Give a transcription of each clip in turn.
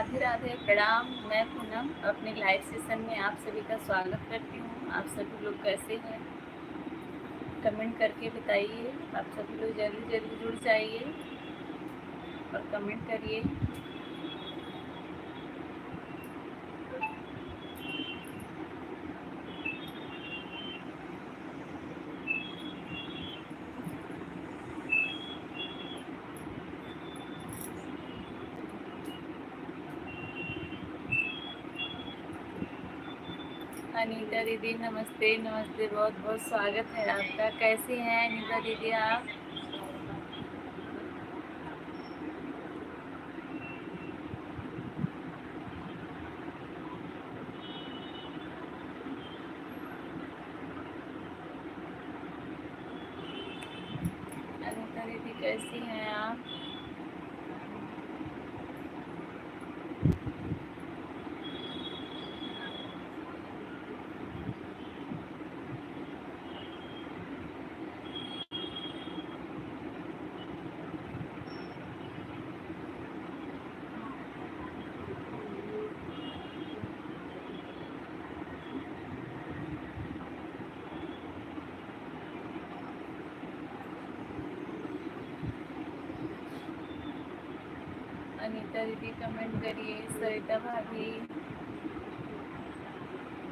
राधे राधे, प्रणाम। मैं पूनम अपने लाइव सेशन में आप सभी का स्वागत करती हूँ। आप सभी लोग कैसे हैं, कमेंट करके बताइए। आप सभी लोग जल्दी जल्दी जुड़ जाइए और कमेंट करिए। अनीता दीदी नमस्ते नमस्ते, बहुत बहुत स्वागत है आपका। कैसी हैं अनीता दीदी आप? अनीता दीदी कैसी हैं आप? अनीता दीदी कमेंट करिए। सरिता भाभी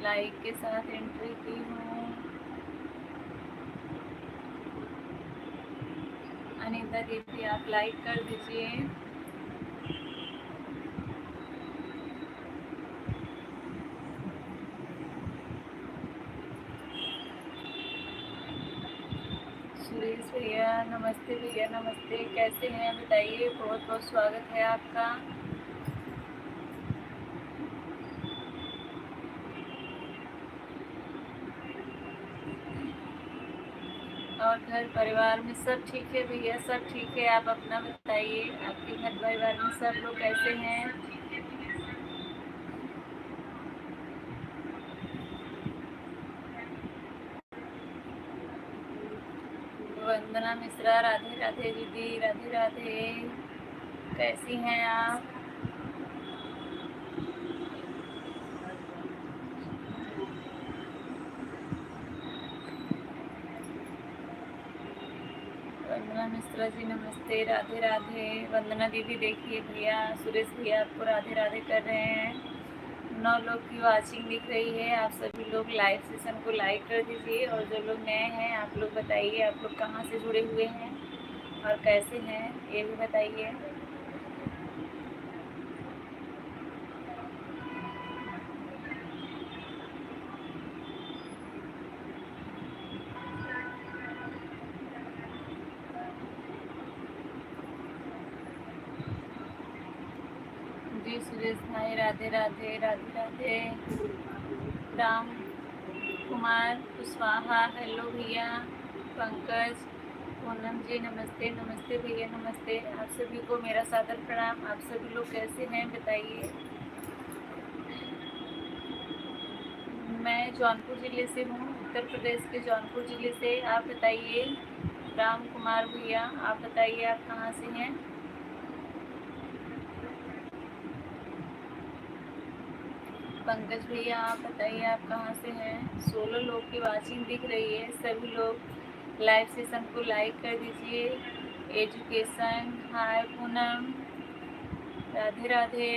लाइक के साथ एंट्री की हूँ। अनीता दीदी आप लाइक कर दीजिए। सुरेश भैया नमस्ते, भैया नमस्ते, कैसे हैं बताइए। बहुत बहुत स्वागत है आपका। और घर परिवार में सब ठीक है भैया? सब ठीक है, आप अपना बताइए। आपके घर परिवार में सब लोग कैसे हैं? वंदना मिश्रा राधे राधे दीदी, राधे राधे, कैसी हैं आप? वंदना मिश्रा जी नमस्ते, राधे राधे। वंदना दीदी देखिए भैया सुरेश भैया आपको राधे राधे कर रहे हैं। 9 लोग की वाचिंग दिख रही है। आप सभी लोग लाइव सेशन को लाइक कर दीजिए। और जो लोग नए हैं आप लोग बताइए, आप लोग कहाँ से जुड़े हुए हैं और कैसे हैं ये भी बताइए। जी सुरेश भाई राधे राधे, राधे राधे। राम कुमार कुशवाहा हेलो भैया। पंकज पूनम जी नमस्ते नमस्ते भैया नमस्ते। आप सभी को मेरा सादर प्रणाम। आप सभी लोग कैसे हैं बताइए। मैं जौनपुर ज़िले से हूँ, उत्तर प्रदेश के जौनपुर ज़िले से। आप बताइए। राम कुमार भैया आप बताइए, आप कहाँ से हैं? पंकज भैया आप बताइए, आप कहाँ से हैं? 16 लोग की वाचिंग दिख रही है। सभी लोग लाइव सेशन को लाइक कर दीजिए। एजुकेशन हाय पूनम, राधे राधे।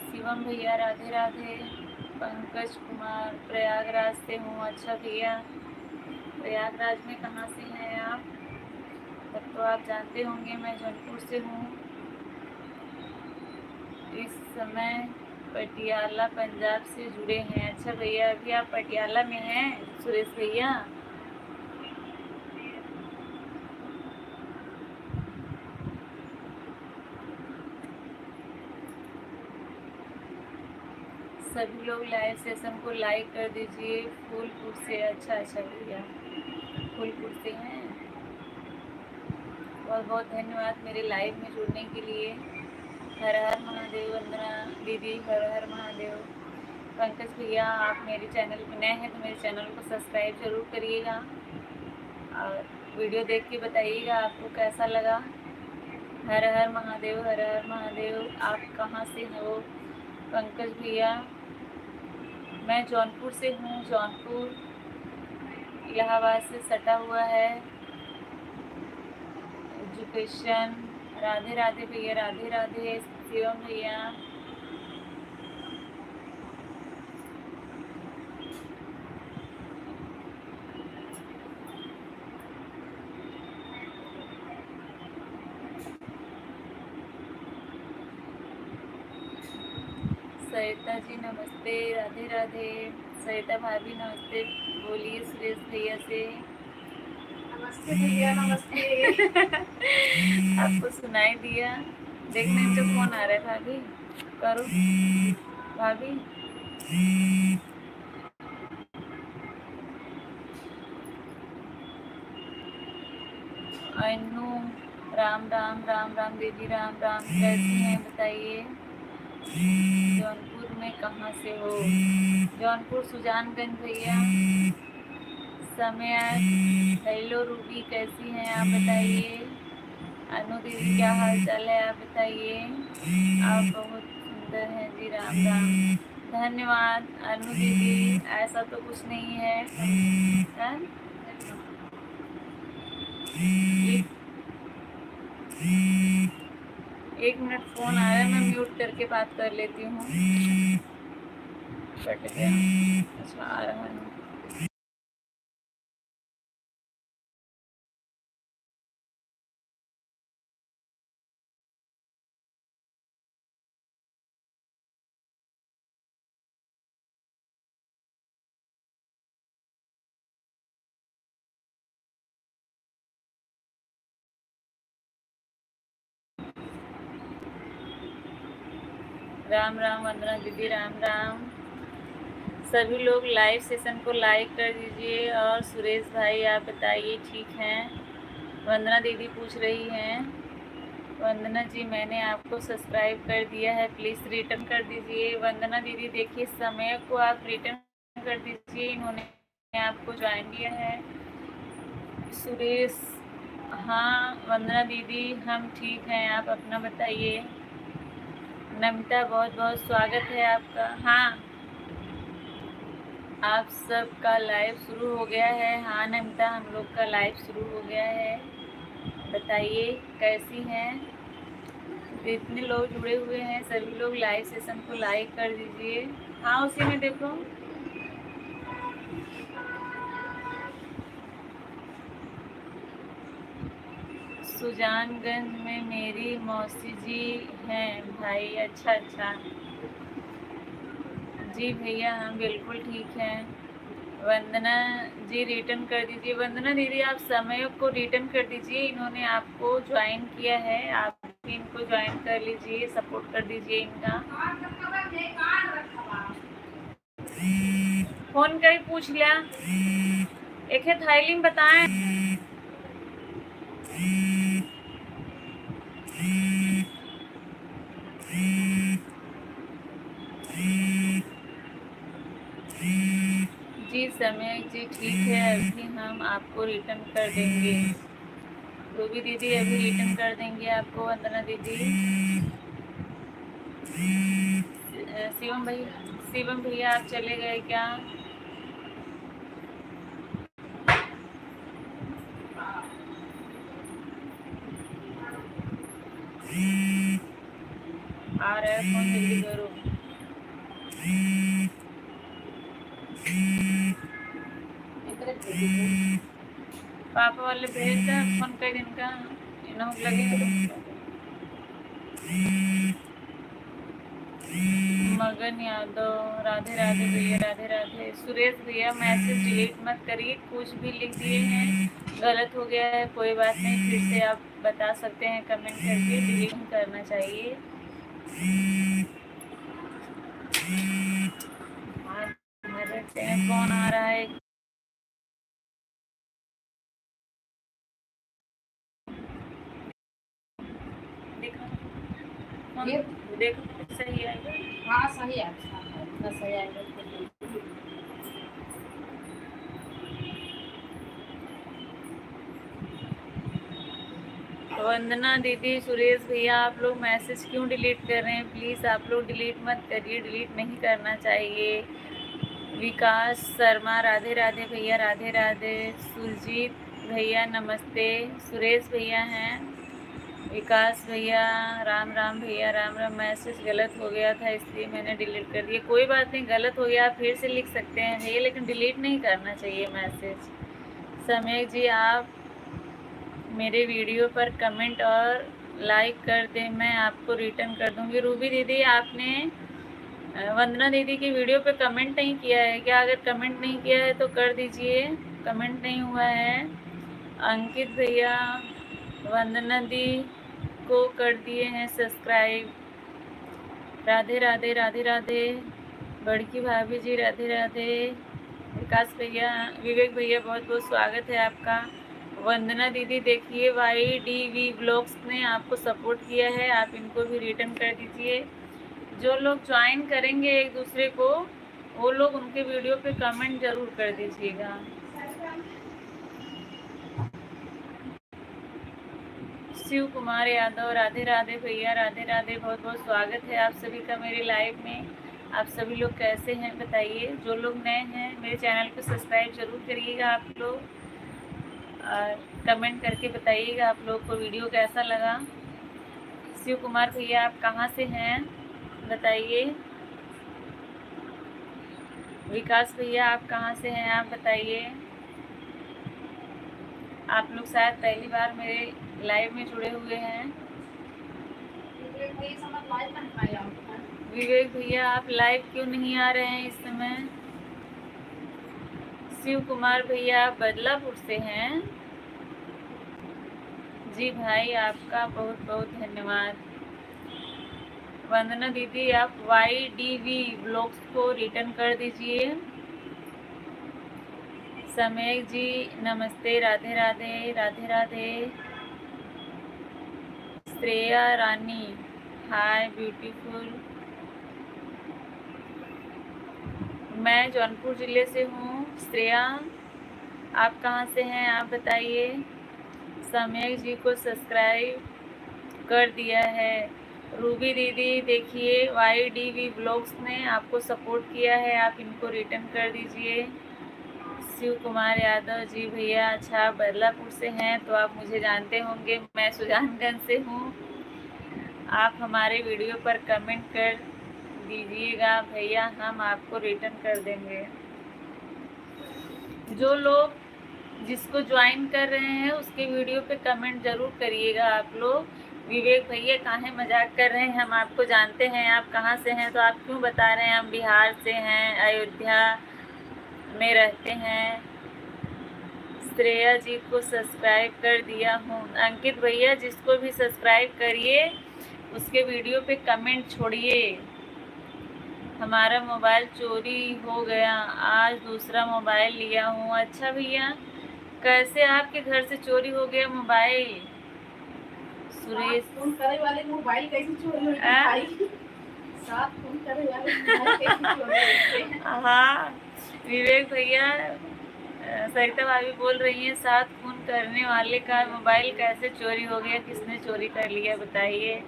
शिवम भैया राधे राधे। पंकज कुमार प्रयागराज से हूँ। अच्छा भैया, प्रयागराज में कहाँ से हैं आप? तब तो आप जानते होंगे मैं जौनपुर से हूँ। इस समय पटियाला पंजाब से जुड़े हैं। अच्छा भैया, अभी आप पटियाला में हैं सुरेश भैया? सभी लोग लाइव सेशन को लाइक कर दीजिए। फूलपुर से, अच्छा अच्छा भैया फूलपुर से हैं। बहुत बहुत धन्यवाद मेरे लाइव में जुड़ने के लिए। हर हर महादेव। वंदना दीदी हर हर महादेव। पंकज भैया आप मेरे चैनल पर नए हैं तो मेरे चैनल को सब्सक्राइब ज़रूर करिएगा और वीडियो देख के बताइएगा आपको कैसा लगा। हर हर महादेव, हर हर महादेव। आप कहाँ से हो? पंकज भैया, मैं जौनपुर से हूँ। जौनपुर इलाहाबाद से सटा हुआ है। एजुकेशन। राधे राधे भैया, राधे राधे। शिवम भैया, सरिता जी नमस्ते, राधे राधे। सरिता भाभी नमस्ते, बोलिए सुरेश भैया से। नमस्ते भैया, नमस्ते। आपको सुनाई दिया? देखने जो फोन आ रहा है भाभी, करो भाभी। अनु, राम राम। राम राम दीदी, राम राम। कैसी हैं बताइए? जौनपुर में कहाँ से हो? जौनपुर सुजानगंज भैया। समय। हेलो रूबी, कैसी हैं आप बताइए? अनु दीदी क्या हाल चाल है आप बताइए? आप बहुत सुंदर हैं जी, राम राम। धन्यवाद अनु दीदी, ऐसा तो कुछ नहीं है। एक मिनट, फोन आ रहा है, मैं म्यूट करके बात कर लेती हूँ। कट गया। अच्छा, आ रहा है। राम राम वंदना दीदी, राम राम। सभी लोग लाइव सेशन को लाइक कर दीजिए। और सुरेश भाई आप बताइए ठीक हैं? वंदना दीदी पूछ रही हैं। वंदना जी मैंने आपको सब्सक्राइब कर दिया है, प्लीज़ रिटर्न कर दीजिए। वंदना दीदी देखिए समय को आप रिटर्न कर दीजिए, इन्होंने आपको ज्वाइन किया है। सुरेश, हाँ वंदना दीदी हम ठीक हैं, आप अपना बताइए। नमिता बहुत बहुत स्वागत है आपका। हाँ, आप सबका लाइव शुरू हो गया है। हाँ नमिता, हम लोग का लाइव शुरू हो गया है। बताइए कैसी हैं? जितने लोग जुड़े हुए हैं सभी लोग लाइव सेशन को लाइक कर दीजिए। हाँ उसी में देखो। सुजानगंज में मेरी मौसी जी हैं भाई। अच्छा अच्छा जी भैया, हम बिल्कुल ठीक हैं। वंदना जी रिटर्न कर दीजिए। वंदना दीदी आप समय को रिटर्न कर दीजिए, इन्होंने आपको ज्वाइन किया है, आप भी इनको ज्वाइन कर लीजिए, सपोर्ट कर दीजिए इनका। फोन कर पूछ लिया, एक है थाईलिंग बताएं। जी समय जी ठीक है, अभी हम आपको रिटर्न कर देंगे। रूबी दीदी अभी रिटर्न कर देंगे आपको। वंदना दीदी, शिवम भैया आप चले गए क्या? आ रहा है फोन, जल्दी करो। पापा वाले भेज दे फोन कई दिन का, इन्हों लगे। मगन यादव, राधे राधे भैया, राधे राधे। सुरेश भैया मैसेज डिलीट मत करिए, कुछ भी लिख दिए हैं गलत हो गया है कोई बात नहीं, फिर से आप बता सकते हैं कमेंट करके, डिलीट नहीं करना चाहिए। कौन आ रहा है? देखो सही आएगा। हाँ सही है, अच्छा सही आएगा। वंदना दीदी, सुरेश भैया, आप लोग मैसेज क्यों डिलीट कर रहे हैं? प्लीज़ आप लोग डिलीट मत करिए, डिलीट नहीं करना चाहिए। विकास शर्मा, राधे राधे भैया, राधे राधे। सुरजीत भैया नमस्ते। सुरेश भैया हैं। विकास भैया, राम राम भैया, राम राम। मैसेज गलत हो गया था इसलिए मैंने डिलीट कर दिया। कोई बात नहीं, गलत हो गया आप फिर से लिख सकते हैं भैया, लेकिन डिलीट नहीं करना चाहिए मैसेज। समय जी, आप मेरे वीडियो पर कमेंट और लाइक कर दें, मैं आपको रिटर्न कर दूंगी। रूबी दीदी, आपने वंदना दीदी की वीडियो पे कमेंट नहीं किया है क्या? अगर कमेंट नहीं किया है तो कर दीजिए, कमेंट नहीं हुआ है। अंकित भैया, वंदना दी को कर दिए हैं सब्सक्राइब। राधे राधे, राधे राधे। बड़की भाभी जी, राधे राधे। विकास भैया, विवेक भैया, बहुत बहुत स्वागत है आपका। वंदना दीदी देखिए, YDV ब्लॉग्स ने आपको सपोर्ट किया है, आप इनको भी रिटर्न कर दीजिए। जो लोग ज्वाइन करेंगे एक दूसरे को, वो लोग उनके वीडियो पे कमेंट जरूर कर दीजिएगा। शिव कुमार यादव, राधे राधे भैया, राधे राधे। बहुत बहुत स्वागत है आप सभी का मेरे लाइव में। आप सभी लोग कैसे हैं बताइए। जो लोग नए हैं मेरे चैनल को सब्सक्राइब जरूर करिएगा आप लोग, और कमेंट करके बताइएगा आप लोग को वीडियो कैसा लगा। शिव कुमार भैया, आप कहाँ से हैं बताइए। विकास भैया, आप कहाँ से हैं आप बताइए। आप लोग शायद पहली बार मेरे लाइव में जुड़े हुए हैं। विवेक भैया, आप लाइव क्यों नहीं आ रहे हैं इस समय? शिव कुमार भैया, आप बदलापुर से हैं जी भाई, आपका बहुत बहुत धन्यवाद। वंदना दीदी, आप YDV ब्लॉग्स को रिटर्न कर दीजिए। समय जी नमस्ते, राधे राधे, राधे राधे। श्रेया रानी, हाय ब्यूटीफुल। मैं जौनपुर ज़िले से हूँ। श्रेया, आप कहाँ से हैं आप बताइए। समय जी को सब्सक्राइब कर दिया है। रूबी दीदी देखिए, YDV ब्लॉग्स ने आपको सपोर्ट किया है, आप इनको रिटर्न कर दीजिए। शिव कुमार यादव जी भैया, अच्छा आप बदलापुर से हैं तो आप मुझे जानते होंगे, मैं सुजानगंज से हूँ। आप हमारे वीडियो पर कमेंट कर दीजिएगा भैया, हम आपको रिटर्न कर देंगे। जो लोग जिसको ज्वाइन कर रहे हैं उसके वीडियो पे कमेंट ज़रूर करिएगा आप लोग। विवेक भैया, काहे मजाक कर रहे हैं, हम आपको जानते हैं, आप कहाँ से हैं तो आप क्यों बता रहे हैं हम बिहार से हैं, अयोध्या में रहते हैं। श्रेया जी को सब्सक्राइब कर दिया हूँ। अंकित भैया, जिसको भी सब्सक्राइब करिए उसके वीडियो पे कमेंट छोड़िए। हमारा मोबाइल चोरी हो गया, आज दूसरा मोबाइल लिया हूँ। अच्छा भैया, कैसे आपके घर से चोरी हो गया मोबाइल? सुरेश, फोन करे वाले मोबाइल कैसे चोरी हो गया भाई? साथ फोन करे वाले मोबाइल कैसे चोरी हो गया? हाँ विवेक भैया, सरिता भाभी बोल रही हैं, साथ फोन करने वाले का मोबाइल कैसे चोरी हो गया, किसने चोरी कर लिया बताइए।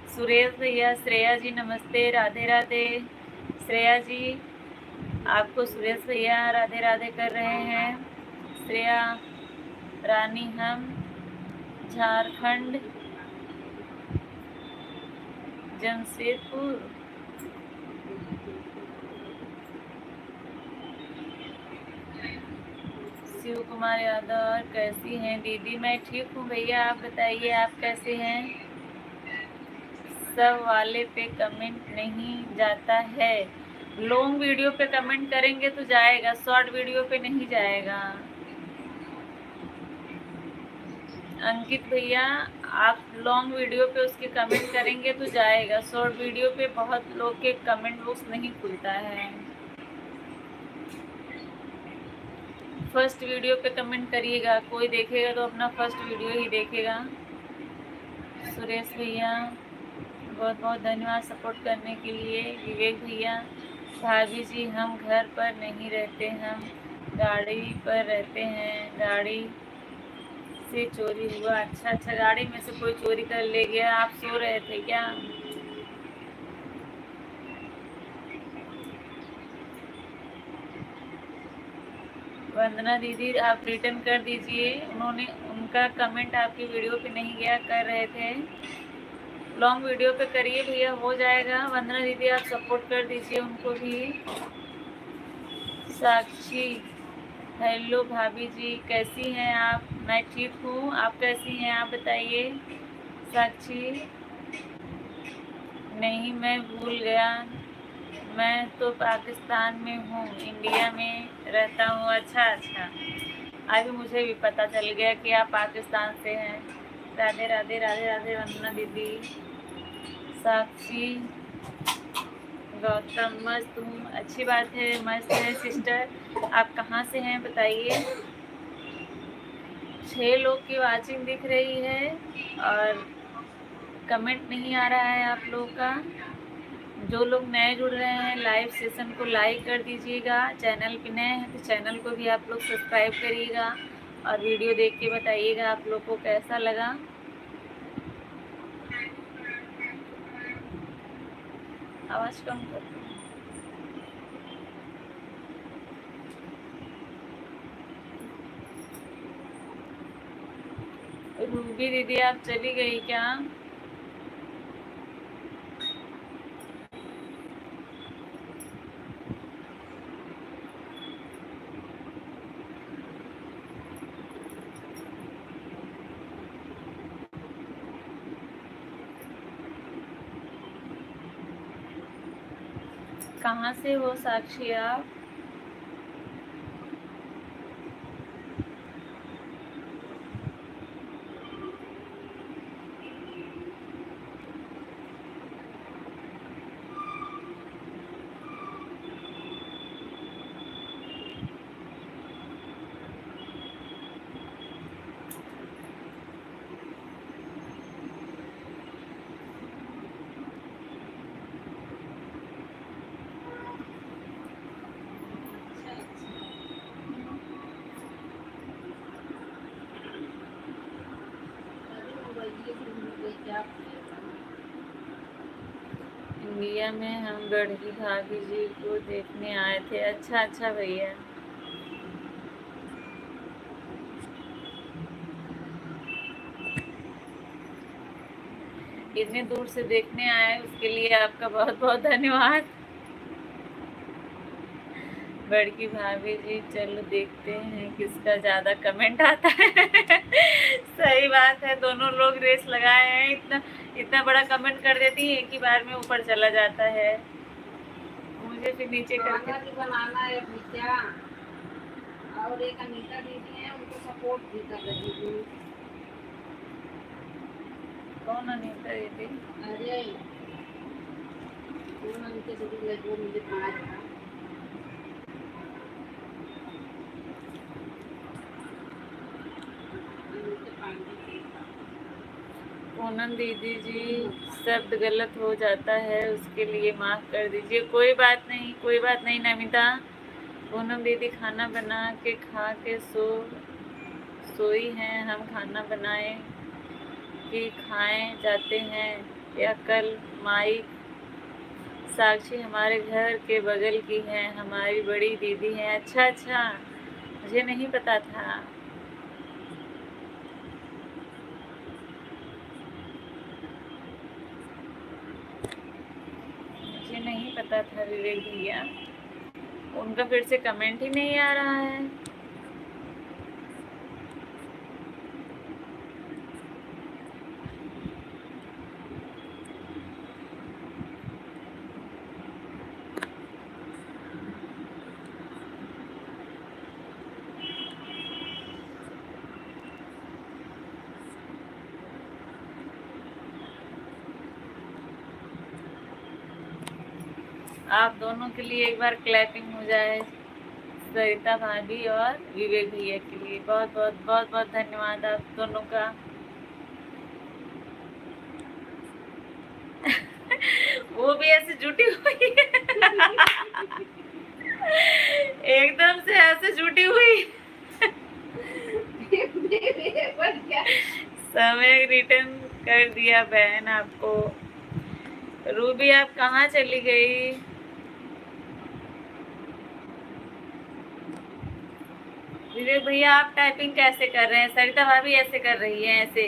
सुरेश भैया, श्रेया जी नमस्ते, राधे राधे। श्रेया जी, आपको सुरेश भैया राधे राधे कर रहे हैं। श्रेया रानी, हम झारखंड जमशेदपुर। शिव कुमार यादव, कैसी हैं दीदी? मैं ठीक हूँ भैया, आप बताइए आप कैसे हैं? सब वाले पे कमेंट नहीं जाता है, लॉन्ग वीडियो पे कमेंट करेंगे तो जाएगा, शॉर्ट वीडियो पे नहीं जाएगा। अंकित भैया, आप लॉन्ग वीडियो पे उसके कमेंट करेंगे तो जाएगा, शॉर्ट वीडियो पे बहुत लोग के कमेंट बॉक्स नहीं खुलता है। फर्स्ट वीडियो पे कमेंट करिएगा, कोई देखेगा तो अपना फर्स्ट वीडियो ही देखेगा। सुरेश भैया, बहुत बहुत धन्यवाद सपोर्ट करने के लिए। विवेक भैया, भाभी जी हम घर पर नहीं रहते, हम गाड़ी पर रहते हैं, गाड़ी से चोरी हुआ? अच्छा अच्छा, गाड़ी में से कोई चोरी कर ले गया। आप सो रहे थे क्या? वंदना दीदी आप रिटर्न कर दीजिए, उन्होंने उनका कमेंट आपकी वीडियो पे नहीं गया, कर रहे थे। लॉन्ग वीडियो पे करिए भैया, हो जाएगा। वंदना दीदी आप सपोर्ट कर दीजिए उनको भी। साक्षी हेलो भाभी जी, कैसी हैं आप? मैं ठीक हूँ, आप कैसी हैं आप बताइए। साक्षी नहीं मैं भूल गया, मैं तो पाकिस्तान में हूँ, इंडिया में रहता हूँ। अच्छा अच्छा, अभी मुझे भी पता चल गया कि आप पाकिस्तान से हैं। राधे राधे राधे राधे वंदना दीदी। साक्षी गौतम मस्त हूँ, अच्छी बात है, मस्त है सिस्टर। आप कहाँ से हैं बताइए। 6 लोग की वाचिंग दिख रही है और कमेंट नहीं आ रहा है आप लोगों का। जो लोग नए जुड़ रहे हैं लाइव सेशन को लाइक कर दीजिएगा। चैनल पे नए हैं तो चैनल को भी आप लोग सब्सक्राइब करिएगा और वीडियो देख के बताइएगा आप लोग को कैसा लगा। आवाज़ कम कर दो। रूबी दीदी आप चली गई क्या? कहाँ से हो साक्षी आप? इंडिया में हम गढ़ी भाभी जी को देखने आए थे। अच्छा अच्छा भैया, इतने दूर से देखने आए उसके लिए आपका बहुत बहुत धन्यवाद। बड़की भाभी जी चलो देखते हैं किसका ज़्यादा कमेंट आता है। सही बात है, दोनों लोग रेस लगाए हैं। इतना इतना बड़ा कमेंट कर देती है, एक ही बार में ऊपर चला जाता है। मुझे फिर नीचे करके बनाना है भैया, और एक अनीता दीदी है, उनको सपोर्ट भी कर रही हूँ। कौन अनीता दीदी? अरे कौन अनीता दीदी लगी, मुझे कहा था। पूनम दीदी जी शब्द गलत हो जाता है, उसके लिए माफ़ कर दीजिए। कोई बात नहीं, कोई बात नहीं नमिता। पूनम दीदी खाना बना के खा के सोई हैं, हम खाना बनाए कि खाएं जाते हैं या कल माई। साक्षी हमारे घर के बगल की है, हमारी बड़ी दीदी है। अच्छा अच्छा, मुझे नहीं पता था। मुझे नहीं पता था विवेक भैया, उनका फिर से कमेंट ही नहीं आ रहा है। आप दोनों के लिए एक बार क्लैपिंग हो जाए, सरिता भाभी और विवेक भैया के लिए। बहुत बहुत बहुत बहुत धन्यवाद आप दोनों का। वो भी ऐसे जुटी हुई है। एकदम से ऐसे जुटी हुई। बन गया। समय रिटर्न कर दिया बहन आपको। रूबी आप कहाँ चली गई? विवेक भैया आप टाइपिंग कैसे कर रहे हैं? सरिता भाभी ऐसे कर रही है, ऐसे।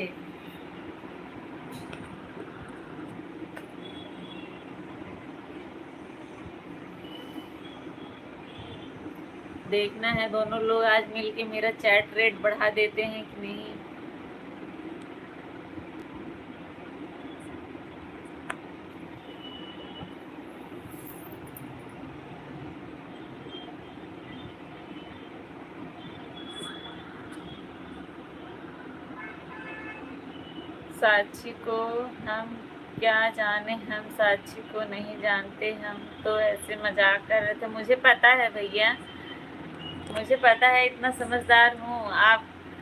देखना है दोनों लोग आज मिलके मेरा चैट रेट बढ़ा देते हैं कि नहीं। साक्षी को हम क्या जाने, हम साक्षी को नहीं जानते, हम तो ऐसे मजाक कर रहे थे। मुझे पता है भैया, मुझे पता है, इतना समझदार हूँ।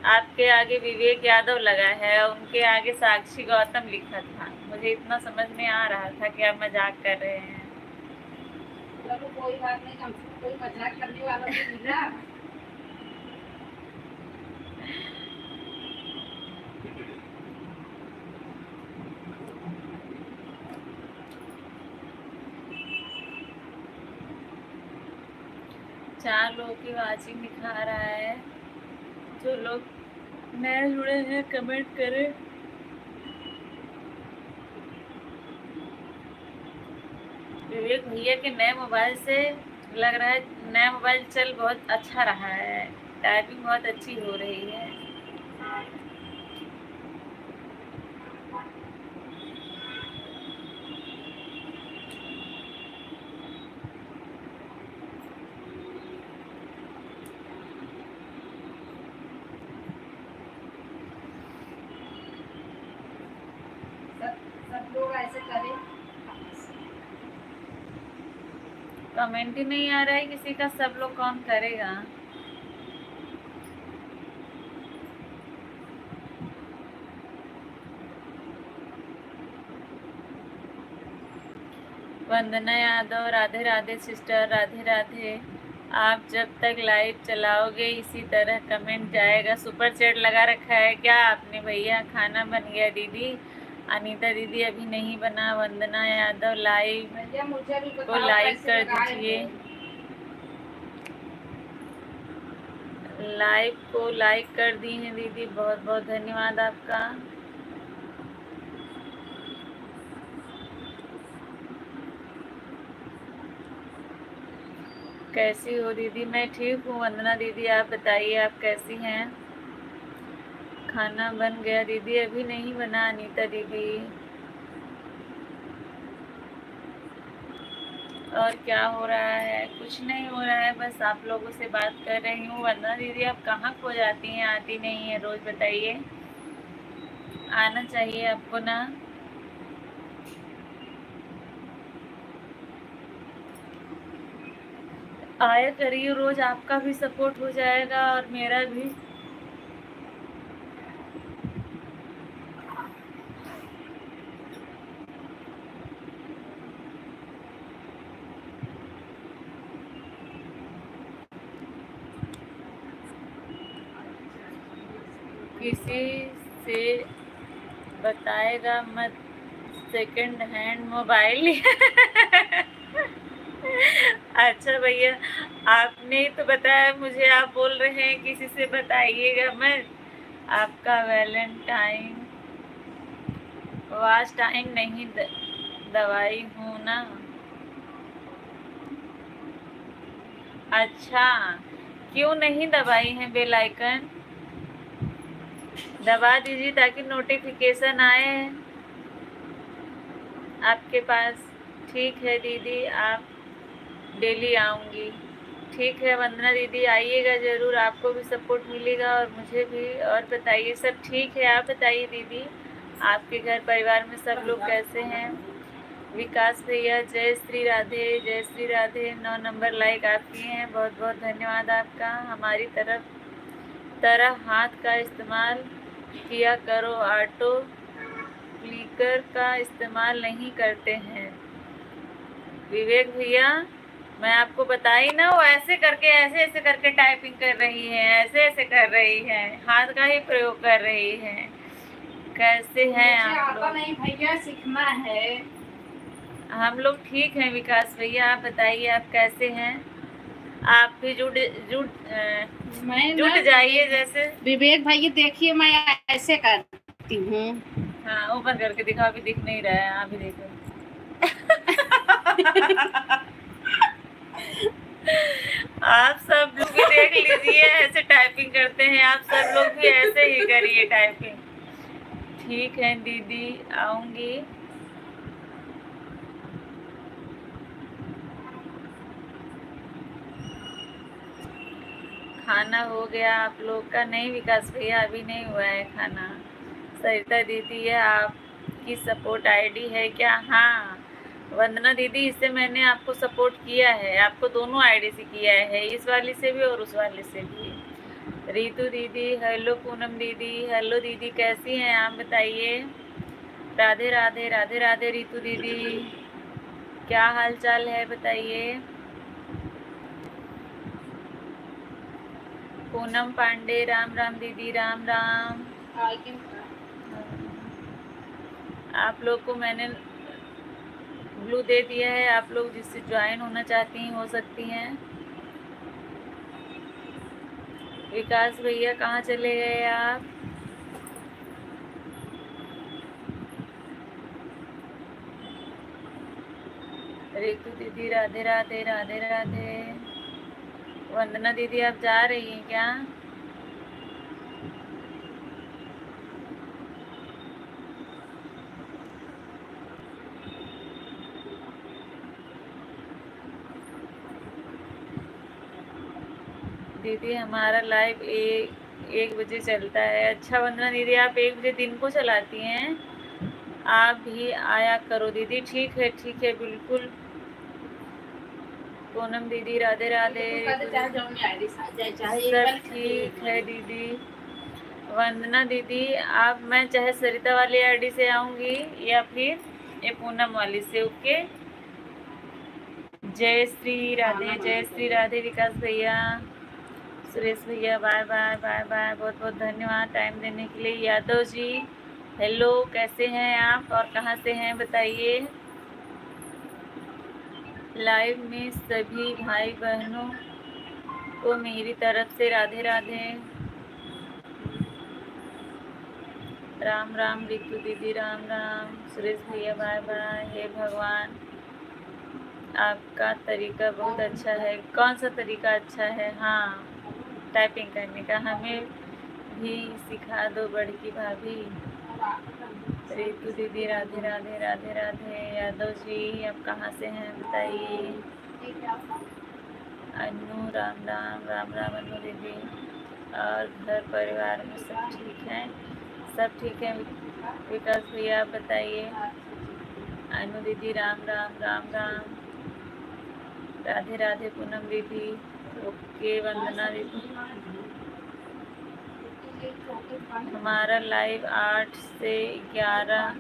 आपके आगे विवेक यादव लगा है, उनके आगे साक्षी गौतम लिखा था। मुझे इतना समझ में आ रहा था कि आप मजाक कर रहे हैं। चलो कोई बात नहीं, कम से कम कोई मजाक करने वाला तो मिला। 4 लोगों की वाचिंग दिखा रहा है। जो लोग नए जुड़े हैं कमेंट करें। विवेक भैया के नए मोबाइल से लग रहा है नया मोबाइल चल बहुत अच्छा रहा है, टाइपिंग बहुत अच्छी हो रही है। सब लोग ऐसे करें। कमेंट ही नहीं आ रहा है किसी का, सब लोग कौन करेगा? वंदना यादव, राधे राधे सिस्टर, राधे राधे। आप जब तक लाइव चलाओगे इसी तरह कमेंट जाएगा। सुपर चैट लगा रखा है क्या आपने भैया? खाना बन गया दीदी। अनीता दीदी अभी नहीं बना। वंदना यादव लाइव को लाइक कर दीजिए, लाइव को लाइक कर दी है दीदी, बहुत बहुत धन्यवाद आपका। कैसी हो दीदी? मैं ठीक हूँ वंदना दीदी, आप बताइए आप कैसी हैं? खाना बन गया दीदी, अभी नहीं बना अनीता दीदी। और क्या हो रहा है? कुछ नहीं हो रहा है, बस आप लोगों से बात कर रही हूँ। वंदना दीदी आप कहाँ खो जाती हैं, आती नहीं है रोज, बताइए। आना चाहिए आपको ना। आया करिए रोज, आपका भी सपोर्ट हो जाएगा और मेरा भी। किसी से बताएगा मत सेकंड हैंड मोबाइल। अच्छा भैया, आपने तो बताया मुझे, आप बोल रहे हैं किसी से बताइएगा मत। आपका वैलेंटाइन वाच टाइम नहीं दवाई हूँ ना। अच्छा, क्यों नहीं दबाई है बेल आइकन? दबा दीजिए ताकि नोटिफिकेशन आए आपके पास। ठीक है दीदी, आप डेली आऊँगी। ठीक है वंदना दीदी, आइएगा ज़रूर, आपको भी सपोर्ट मिलेगा और मुझे भी। और बताइए सब ठीक है? आप बताइए दीदी, आपके घर परिवार में सब लोग कैसे हैं? विकास भैया जय श्री राधे, जय श्री राधे। 9 नंबर लाइक आप किए हैं, बहुत बहुत धन्यवाद आपका। हमारी तरह हाथ का इस्तेमाल किया करो, ऑटो क्लिकर का इस्तेमाल नहीं करते हैं। विवेक भैया मैं आपको बताई ना, वो ऐसे करके ऐसे ऐसे करके टाइपिंग कर रही है, ऐसे ऐसे कर रही है, हाथ का ही प्रयोग कर रही है। कैसे हैं मुझे आप आता लोग? नहीं भैया, सीखना है। हम लोग ठीक हैं विकास भैया, आप बताइए आप कैसे हैं? आप भी जुट जुट मैं जुट ना जाइए जैसे। विवेक भैया देखिए, मैं ऐसे करती हूँ। हाँ, ओपन करके दिखाओ, अभी दिख नहीं रहा है, आप भी देखो। आप सब लोग भी देख लीजिए, ऐसे टाइपिंग करते हैं, आप सब लोग भी ऐसे ही करिए टाइपिंग। ठीक है दीदी, आऊंगी। खाना हो गया आप लोग का? नहीं विकास भैया, अभी नहीं हुआ है खाना। सरिता दीदी, ये आपकी सपोर्ट आईडी है क्या? हाँ वंदना दीदी, इससे मैंने आपको सपोर्ट किया है, आपको दोनों आईडी से किया है, इस वाली से भी और उस वाले से भी। रितु दीदी हेलो, पूनम दीदी हेलो। दीदी कैसी हैं आप बताइए? राधे राधे, राधे राधे रितु दीदी, क्या हाल चाल है बताइए? पूनम पांडे राम राम दीदी, राम राम। आप लोग को मैंने ब्लू दे दिया है, आप लोग जिससे ज्वाइन होना चाहती हैं हो सकती हैं। विकास भैया कहाँ चले गए आप? रितु दीदी राधे राधे, राधे राधे। वंदना दीदी आप जा रही हैं क्या? दीदी हमारा लाइव एक बजे चलता है। अच्छा वंदना दीदी, आप 1 बजे दिन को चलाती हैं? आप भी आया करो दीदी। ठीक है बिल्कुल। पूनम दीदी राधे राधे। सब ठीक है दीदी। वंदना दीदी, आप, मैं चाहे सरिता वाली आईडी से आऊंगी या फिर ये पूनम वाली से। ओके, जय श्री राधे, जय श्री राधे। विकास भैया, सुरेश भैया, बाय बाय बाय बाय, बहुत बहुत धन्यवाद टाइम देने के लिए। यादव जी हेलो, कैसे हैं आप और कहाँ से हैं बताइए? लाइव में सभी भाई बहनों को मेरी तरफ से राधे राधे, राम राम। रितु दीदी राम राम। सुरेश भैया बाय बाय। हे भगवान, आपका तरीका बहुत अच्छा है। कौन सा तरीका अच्छा है? हाँ, टाइपिंग करने का, हमें भी सिखा दो बड़की भाभी। रितु दीदी राधे राधे, राधे राधे। यादव जी आप कहाँ से हैं बताइए? अनु राम राम, राम राम अनु दीदी। और घर परिवार में सब ठीक है? सब ठीक है विकास भैया, आप बताइए? अनु दीदी राम राम, राम राम। राधे राधे पूनम दीदी। ओके वंदना दीदी, हमारा लाइव 8 से 11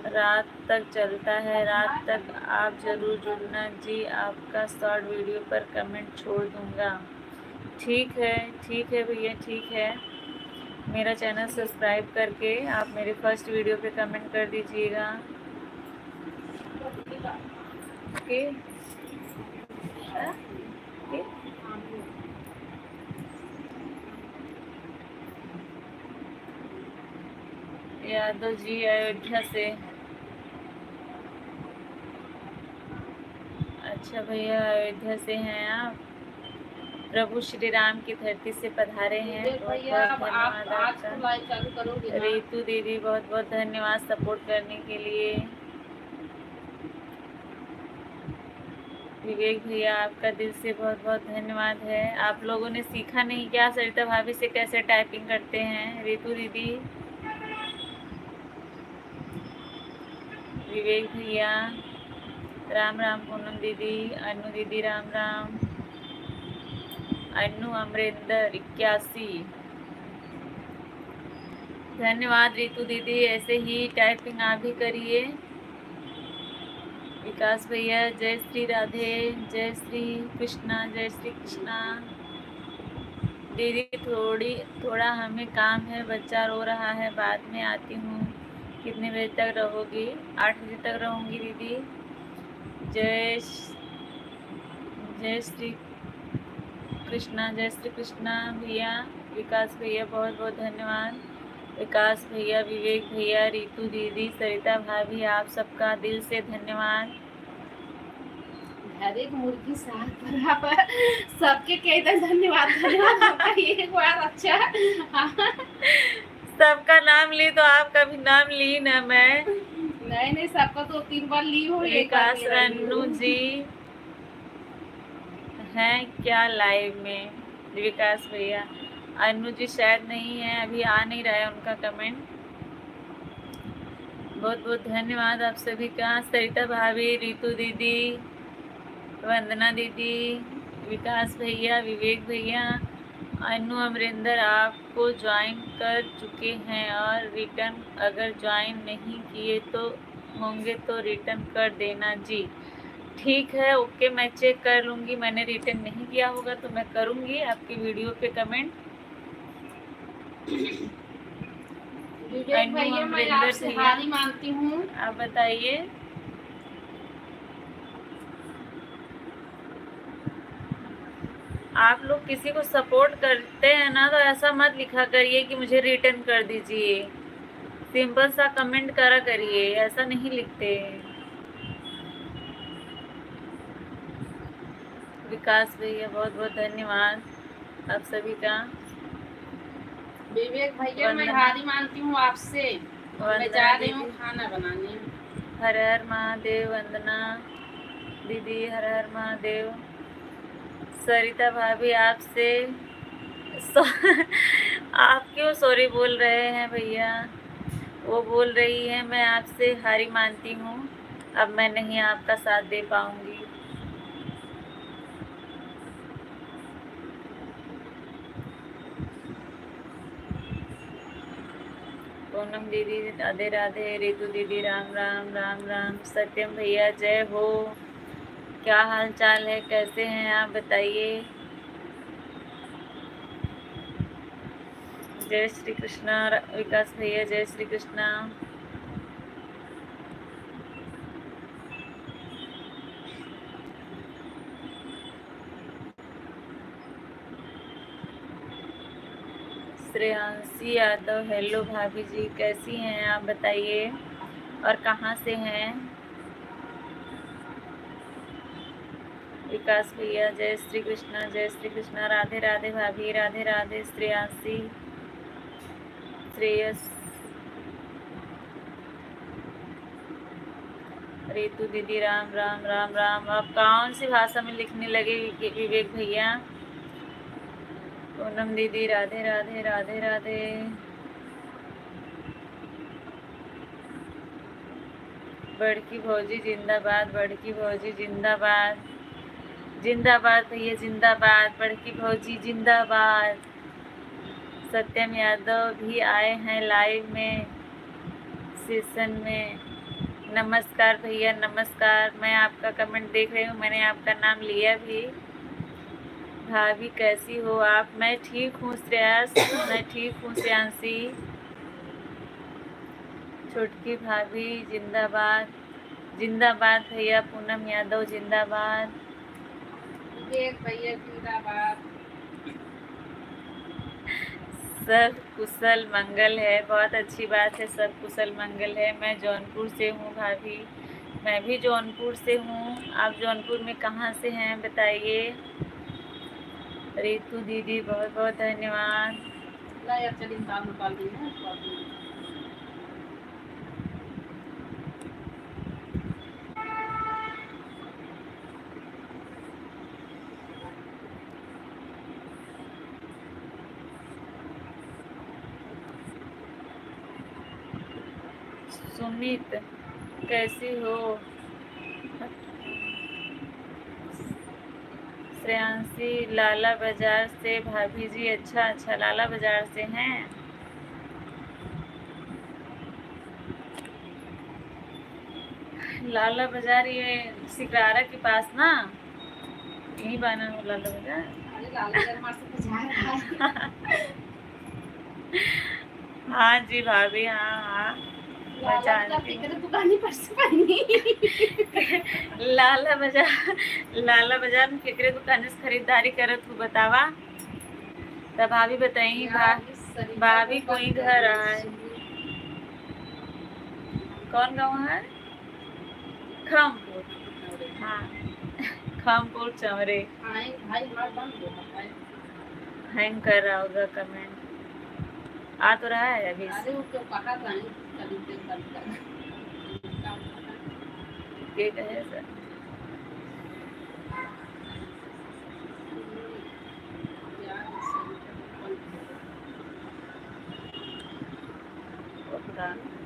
रात तक चलता है। रात तक आप ज़रूर जुड़ना जी, आपका शॉर्ट वीडियो पर कमेंट छोड़ दूँगा। ठीक है भैया, ठीक है। मेरा चैनल सब्सक्राइब करके आप मेरे फर्स्ट वीडियो पे कमेंट कर दीजिएगा। ओके, यादव जी अयोध्या से। अच्छा भैया, अयोध्या से हैं आप? प्रभु श्री राम की धरती से पधारे हैं, बहुत बहुत धन्यवाद आपका। रितु दीदी बहुत बहुत धन्यवाद सपोर्ट करने के लिए। विवेक भैया आपका दिल से बहुत बहुत धन्यवाद है। आप लोगों ने सीखा नहीं क्या सरिता भाभी से कैसे टाइपिंग करते हैं? रितु दीदी, विवेक भैया राम राम। पूनम दीदी, अनु दीदी राम राम। अनु अमरिंदर 81, धन्यवाद रितु दीदी। ऐसे ही टाइपिंग आप भी करिए। विकास भैया जय श्री राधे, जय श्री कृष्णा, जय श्री कृष्णा। दीदी थोड़ा हमें काम है, बच्चा रो रहा है, बाद में आती हूँ। कितने बजे तक रहोगी? 8 बजे तक रहूँगी दीदी। जय श्री कृष्णा, जय श्री कृष्णा भैया। विकास भैया बहुत बहुत धन्यवाद। विकास भैया, विवेक भैया, रितु दीदी, सरिता भाभी, आप सबका दिल से धन्यवाद। हर एक मुर्गी साल बराबर सबके कहते धन्यवाद धन्यवाद आपका एक बार अच्छा। सबका नाम ली तो आपका भी नाम ली ना मैं। नहीं सबका तो 3 बार ली हो। विकास रन्नू जी हैं क्या लाइव में? विकास भैया, अनु जी शायद नहीं है, अभी आ नहीं रहा है उनका कमेंट। बहुत बहुत धन्यवाद आप सभी का। सरिता भाभी, रितु दीदी, वंदना दीदी, विकास भैया, विवेक भैया, अनु अमरिंदर आपको ज्वाइन कर चुके हैं और रिटर्न अगर ज्वाइन नहीं किए तो होंगे तो रिटर्न कर देना जी। ठीक है, ओके, मैं चेक कर लूँगी। मैंने रिटर्न नहीं किया होगा तो मैं करूँगी आपकी वीडियो पे कमेंट। विवेक भैया मैं आपसे हारी मानती हूँ। आप बताइए। आप लोग किसी को सपोर्ट करते हैं ना तो ऐसा मत लिखा करिए कि मुझे रिटर्न कर दीजिए। सिंपल सा कमेंट करा करिए, ऐसा नहीं लिखते। विकास भैया बहुत बहुत धन्यवाद आप सभी का। विवेक भैया मैं हारी मानती हूँ आपसे। मैं जा रही हूँ खाना बनाने। हर हर महादेव। वंदना दीदी, हर हर महादेव। सरिता भाभी आपसे आप क्यों सॉरी बोल रहे हैं भैया? वो बोल रही है मैं आपसे हारी मानती हूँ, अब मैं नहीं आपका साथ दे पाऊंगी। पूनम दीदी राधे राधे, रितु दीदी राम राम राम राम। सत्यम भैया जय हो। क्या हाल चाल है, कैसे हैं आप बताइए। जय श्री कृष्णा। विकास भैया जय श्री कृष्णा। श्रेयांशी यादव हेलो भाभी जी, कैसी हैं आप बताइए और कहाँ से हैं। विकास भैया जय श्री कृष्णा, जय श्री कृष्णा। राधे राधे भाभी, राधे राधे। श्रेयांशी, श्रेयस, रितु दीदी राम राम राम राम। आप कौन सी भाषा में लिखने लगे विवेक भैया? पूनम दीदी राधे राधे राधे राधे। बड़की भौजी जिंदाबाद, बड़की भौजी जिंदाबाद, जिंदाबाद भैया जिंदाबाद, बड़की भौजी जिंदाबाद। सत्यम यादव भी आए हैं लाइव में सेशन में। नमस्कार भैया नमस्कार, मैं आपका कमेंट देख रही हूँ, मैंने आपका नाम लिया भी। भाभी कैसी हो आप? मैं ठीक हूँ श्रेयस, मैं ठीक हूँ श्रेयांशी। छोटकी भाभी जिंदाबाद, जिंदाबाद भैया। पूनम यादव जिंदाबाद। विवेक भैया जिंदाबाद। सब कुशल मंगल है, बहुत अच्छी बात है, सब कुशल मंगल है। मैं जौनपुर से हूँ भाभी, मैं भी जौनपुर से हूँ। आप जौनपुर में कहाँ से हैं बताइए। रितु दीदी बहुत बहुत धन्यवाद। सुमित कैसी हो? श्रेयांशी लाला बाजार से भाभी जी। अच्छा अच्छा, लाला बाजार से हैं। लाला बाजार, ये सिकरारा के पास ना, यही बना हो लाला बाजार। अरे लाला गरमा से तो जा रहा है। हाँ जी भाभी, हाँ हाँ मैं लाला बाजार जानती की हूँ। दुकान ही पर से पानी। लाला बाजार में केकरे दुकान से खरीदारी करत हूँ बतावा। तब भाभी बताई भाभी कोई घर है, कौन गाँव है? खमपुर, हाँ खमपुर चमरे। भाई हमारा बंद हो रहा है। हैंग कर रहा होगा कमेंट, आ तो रहा है अभी। अरे वो तो कहा था नहीं कभी देर बंद कर। ये कहे सर पता नहीं।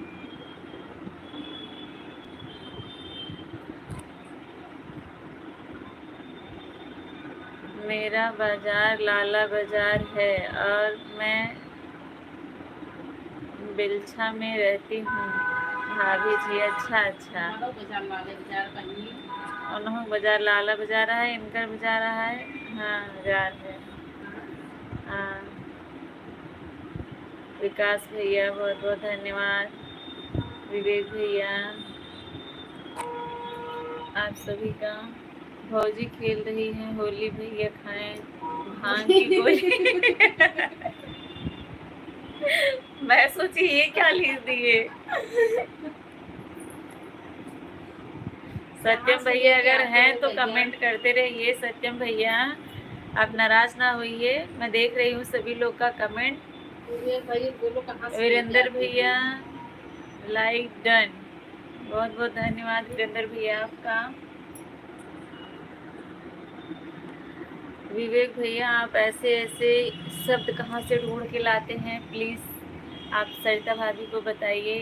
मेरा बाजार लाला बाजार है और मैं बिलछा में रहती हूँ भाभी जी। अच्छा अच्छा, हमारा बाजार लाले बाजार बनी। उन्होंने बाजार लाला बाजार है, इनका बाजार है। हाँ बाजार है, हाँ। विकास भैया बहुत बहुत धन्यवाद, विवेक भैया, आप सभी का। भौजी खेल रही हैं होली, भैया खाएं भांग की गोली। मैं सोची ये क्या लिख दिए। सत्यम भैया अगर हैं तो कमेंट करते रहिए। सत्यम भैया आप नाराज ना होइए, मैं देख रही हूँ सभी लोग का कमेंट। वीरेंद्र भैया लाइक डन, बहुत बहुत धन्यवाद वीरेंद्र भैया आपका। विवेक भैया आप ऐसे ऐसे शब्द कहाँ से ढूंढ के लाते हैं, प्लीज़ आप सरिता भाभी को बताइए।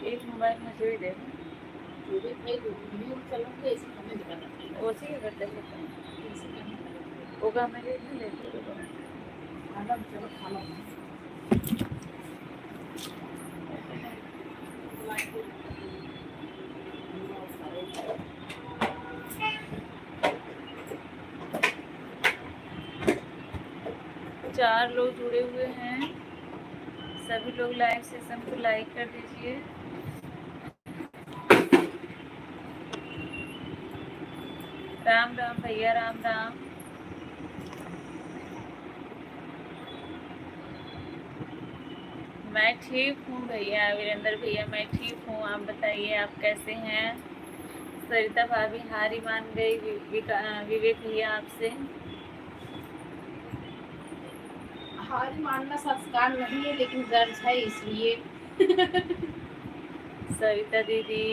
एक मोबाइल मुझे भी दे उसी के करते होगा, मैं नहीं लेती। चार लोग जुड़े हुए हैं, सभी लोग लाइव सेशन को लाइक कर दीजिए। राम राम भैया, राम राम। मैं ठीक हूँ भैया, वीरेंद्र भैया मैं ठीक हूँ, आप बताइए आप कैसे हैं? सरिता भाभी हार ही मान गई विवेक भैया आपसे। हार मानना संस्कार नहीं है लेकिन दर्ज है इसलिए। सरिता दीदी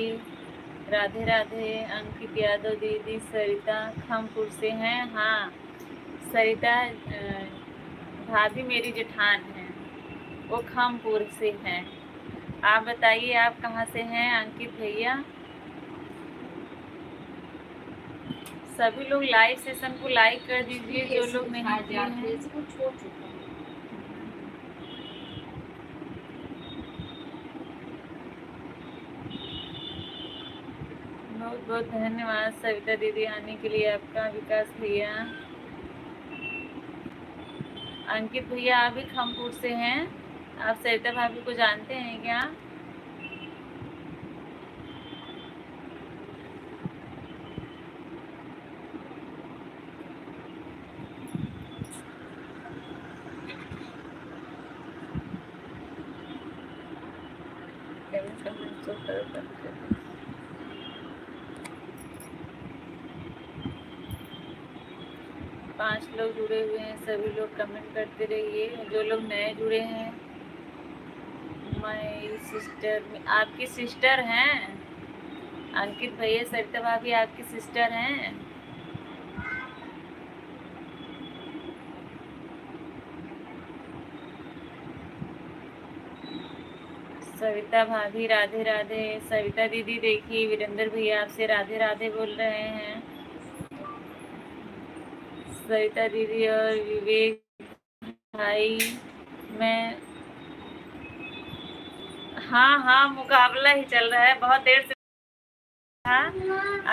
राधे राधे। अंकित यादव दीदी सरिता खमपुर से हैं। हाँ सरिता भाभी मेरी जेठान हैं, वो खमपुर से हैं। आप बताइए आप कहाँ से हैं? अंकित भैया सभी लोग लाइव सेशन को लाइक कर दीजिए जो लोग नहीं किए हैं। बहुत बहुत धन्यवाद सविता दीदी आने के लिए आपका। विकास भैया, अंकित भैया आप भी खमपुर से हैं। आप सरिता भाभी को जानते हैं क्या? पांच लोग जुड़े हुए हैं, सभी लोग कमेंट करते रहिए। जो लोग नए जुड़े हैं, माय सिस्टर, आपकी सिस्टर हैं अंकित भैया, सरिता भाभी आपकी सिस्टर हैं। सविता भाभी राधे राधे। सविता दीदी देखिए वीरेंद्र भैया आपसे राधे राधे बोल रहे हैं। सविता दीदी और विवेक भाई मैं हाँ मुकाबला ही चल रहा है, बहुत देर से था।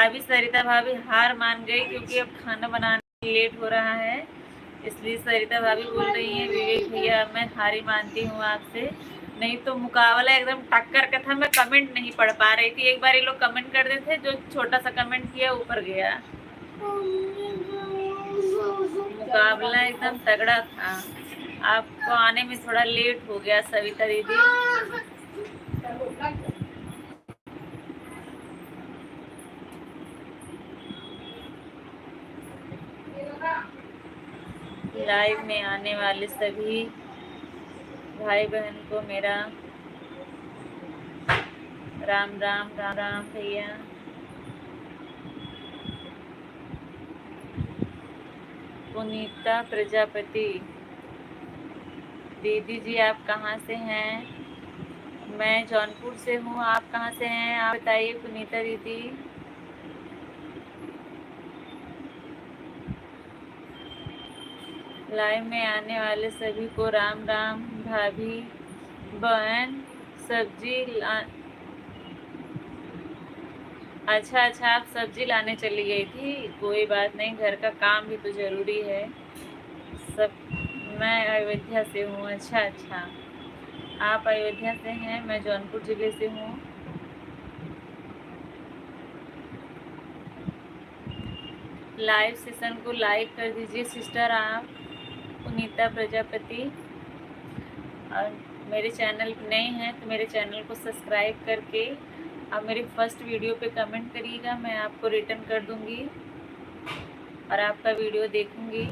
अभी सरिता भाभी हार मान गई क्योंकि अब खाना बनाने लेट हो रहा है, इसलिए सरिता भाभी बोल रही है विवेक भैया मैं हारी मानती हूँ आपसे। नहीं तो मुकाबला एकदम टक्कर का था, मैं कमेंट नहीं पढ़ पा रही थी। एक बार ये लोग कमेंट कर देते, जो छोटा सा कमेंट किया ऊपर गया। मुकाबला एकदम तगड़ा था। आपको आने में थोड़ा लेट हो गया सविता दीदी। लाइव में आने वाले सभी भाई बहन को मेरा राम राम राम राम भैया। पुनीता प्रजापति दीदी जी आप कहाँ से हैं? मैं जौनपुर से हूँ, आप कहाँ से हैं आप बताइए पुनीता दीदी। लाइव में आने वाले सभी को राम राम। भाभी बहन सब्जी अच्छा आप सब्जी लाने चली गई थी, कोई बात नहीं, घर का काम भी तो जरूरी है सब। मैं अयोध्या से हूँ। अच्छा आप अयोध्या से हैं, मैं जौनपुर जिले से हूँ। लाइव सेशन को लाइक कर दीजिए सिस्टर आप पुनीता प्रजापति। और मेरे चैनल नए हैं तो मेरे चैनल को सब्सक्राइब करके आप मेरी फर्स्ट वीडियो पे कमेंट करिएगा, मैं आपको रिटर्न कर दूंगी और आपका वीडियो देखूंगी,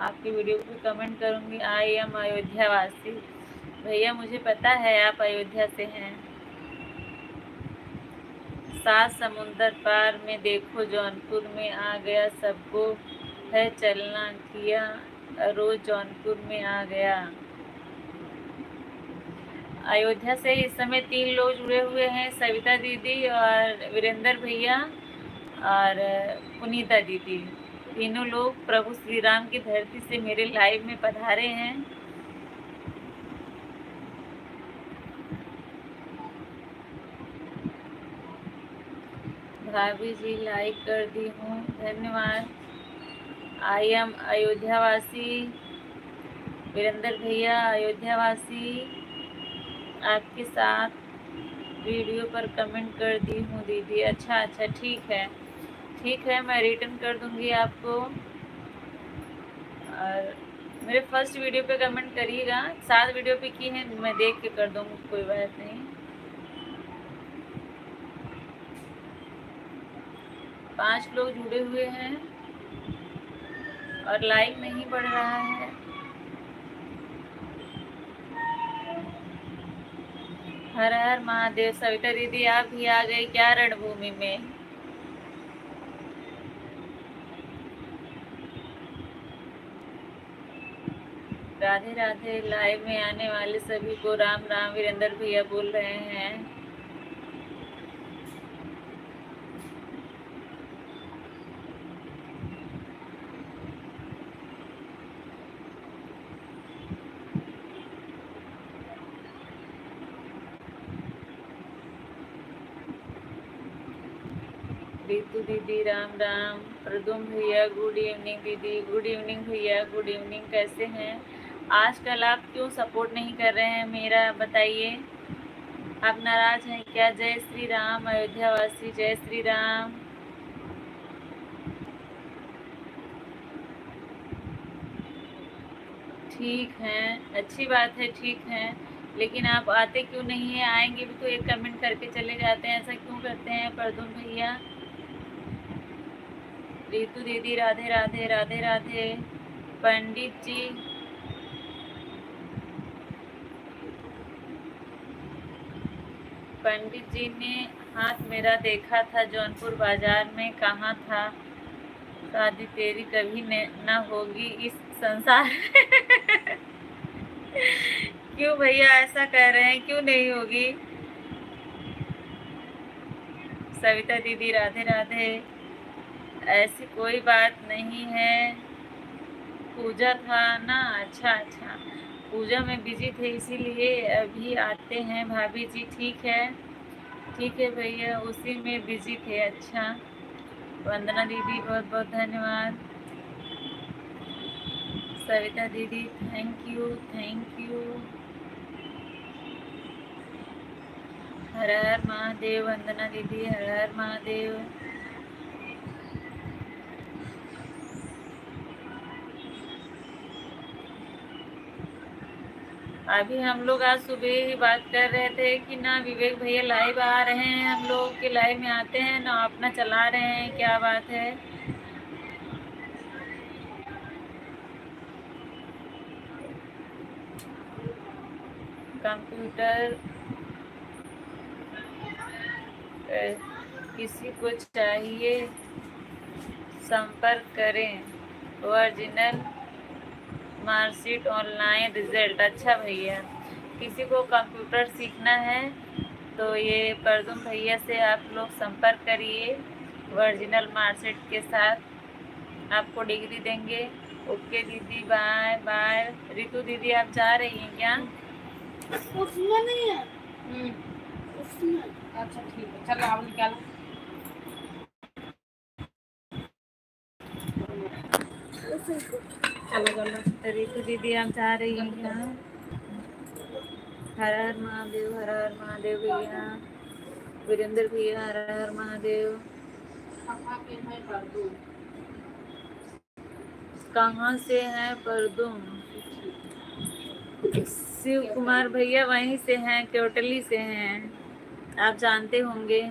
आपकी वीडियो पे कमेंट करूंगी। आई एम अयोध्या वासी। भैया मुझे पता है आप अयोध्या से हैं। 7 समुंदर पार में देखो जौनपुर में आ गया, सबको है चलना किया रोज जौनपुर में आ गया। अयोध्या से इस समय 3 लोग जुड़े हुए हैं, सविता दीदी और वीरेंद्र भैया और पुनीता दीदी। तीनों लोग प्रभु श्री राम की धरती से मेरे लाइव में पधारे हैं। भाभी जी लाइक कर दी हूँ, धन्यवाद। I am अयोध्यावासी। वीरेंद्र भैया अयोध्यावासी, आपके साथ वीडियो पर कमेंट कर दी हूँ दीदी। अच्छा ठीक है मैं रिटर्न कर दूंगी आपको। और मेरे फर्स्ट वीडियो पे कमेंट करिएगा, 7 वीडियो पे की है, मैं देख के कर दूंगी, कोई बात नहीं। 5 लोग जुड़े हुए हैं और लाइक नहीं बढ़ रहा है। हर हर महादेव। सविता दीदी आप भी आ गए क्या रणभूमि में? राधे राधे। लाइव में आने वाले सभी को राम राम। वीरेंद्र भैया बोल रहे हैं। रीतू दीदी राम राम। प्रदुम भैया गुड इवनिंग दीदी। गुड इवनिंग भैया, गुड इवनिंग। कैसे हैं? आजकल आप क्यों सपोर्ट नहीं कर रहे हैं मेरा, बताइए। आप नाराज हैं क्या? जय श्री राम अयोध्यावासी, जय श्री राम। ठीक है, अच्छी बात है, ठीक है, लेकिन आप आते क्यों नहीं है? आएंगे भी तो एक कमेंट करके चले जाते हैं, ऐसा क्यों करते हैं प्रदुम भैया? रीतू दीदी राधे राधे राधे राधे। पंडित जी ने हाथ मेरा देखा था जौनपुर बाजार में, कहाँ था? शादी तेरी कभी न होगी इस संसार क्यों भैया ऐसा कह रहे हैं, क्यों नहीं होगी? सविता दीदी राधे राधे। ऐसी कोई बात नहीं है, पूजा था ना। अच्छा अच्छा, पूजा में बिजी थे इसीलिए अभी आते हैं भाभी जी। ठीक है भैया, उसी में बिजी थे। अच्छा, वंदना दीदी बहुत बहुत धन्यवाद। सविता दीदी थैंक यू थैंक यू। हर हर महादेव। वंदना दीदी हर हर महादेव। अभी हम लोग आज सुबह ही बात कर रहे थे कि ना विवेक भैया लाइव आ रहे हैं, हम लोग के लाइव में आते हैं ना अपना चला रहे हैं। क्या बात है? कंप्यूटर किसी को चाहिए संपर्क करें। Original marksheet online result. अच्छा भैया, किसी को कंप्यूटर सीखना है तो ये परदुम भैया से आप लोग संपर्क करिए। ओरिजिनल मार्कशीट के साथ आपको डिग्री देंगे। ओके दीदी, बाय बाय। रितु दीदी आप जा रही हैं क्या? उसमें नहीं है। उसमें अच्छा ठीक है, चलो आप निकालो। चलो चलो। रितु दीदी आप जा रही हैं क्या? हर हर महादेव, हर हर महादेव भैया। वीरेंद्र भैया हर हर महादेव। कहाँ से हैं परदुम? शिव कुमार भैया वहीं से हैं, क्योटली से हैं, आप जानते होंगे।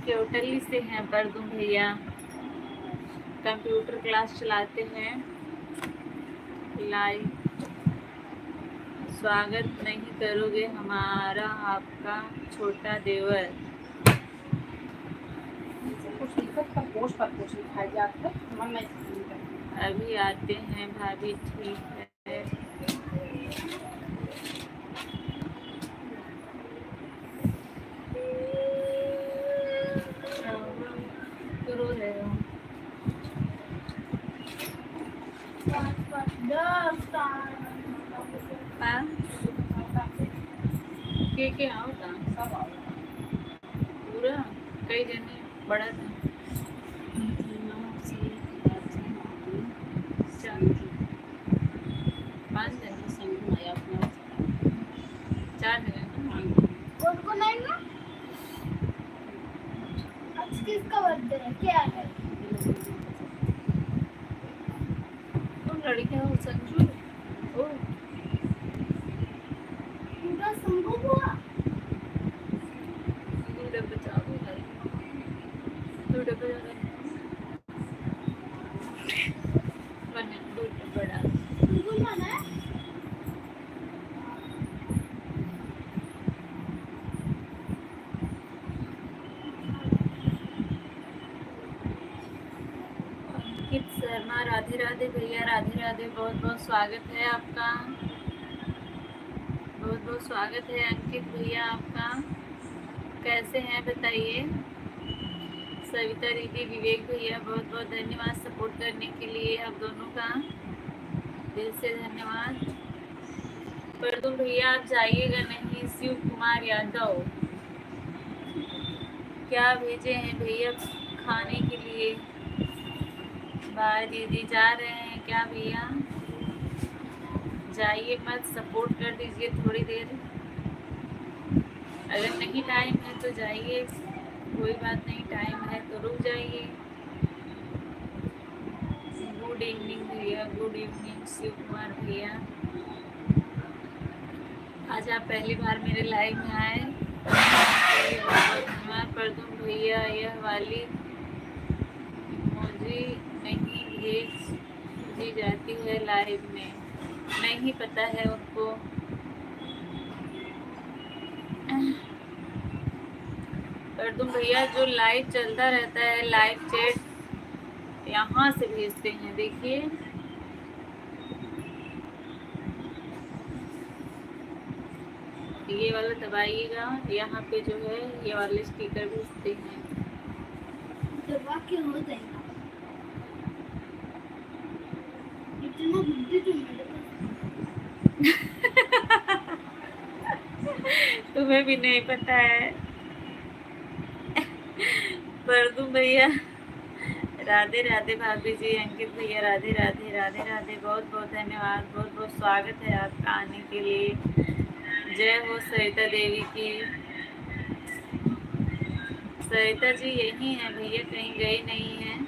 क्योटली से हैं परदुम भैया, कंप्यूटर क्लास चलाते हैं लाइव। स्वागत नहीं करोगे हमारा आपका छोटा देवर? कुछ दिक्कत पर पोस्ट पर कुछ लिखाई जाता है, मन नहीं। अभी आते हैं भाभी, ठीक है। शुरू है के आओ था पूरा कई जने बड़ा था। पाँच जने, 4 जने ना। आज किसका बर्थडे है, क्या है? तुम लड़के हो संजू? ओ पूरा संभव हुआ। दूर बचा दो भाई, दूर बचा दो बने, दूर बड़ा बिल्कुल मन है। अंकित शर्मा राधे राधे भैया, राधे राधे। बहुत बहुत स्वागत है आपका, बहुत बहुत स्वागत है अंकित भैया आपका। कैसे हैं बताइए? सविता दीदी, विवेक भैया बहुत बहुत धन्यवाद सपोर्ट करने के लिए, आप दोनों का दिल से धन्यवाद। परदुम भैया आप जाइएगा नहीं। शिव कुमार यादव क्या भेजे हैं भैया खाने के लिए? बाय दीदी, जा रहे हैं क्या भैया? जाइए मत, सपोर्ट कर दीजिए थोड़ी देर। अगर नहीं टाइम है तो जाइए, कोई बात नहीं। टाइम है तो रुक जाइए। गुड इवनिंग भैया, गुड इवनिंग शिव कुमार भैया। आज आप पहली बार मेरे लाइव में आए, धन्यवाद। परदुम भैया यह वाली इमोजी नहीं भेजी जाती है लाइव में, नहीं पता है उनको। परदुम भैया जो लाइव चलता रहता है, लाइव चैट यहाँ से भेजते हैं। देखिए ये वाला दबाइएगा, यहाँ पे जो है ये वाले स्टिकर भेजते हैं। दबा के हो जाएगा। इतना बुद्धि तो मेरे पास। तुम्हें भी नहीं पता है। परदू भैया राधे राधे, भाभी जी, अंकित भैया राधे राधे राधे राधे, बहुत बहुत धन्यवाद, बहुत बहुत स्वागत है आपका आने के लिए। जय हो सरिता देवी की। सरिता जी यही है भैया, कहीं गई नहीं है।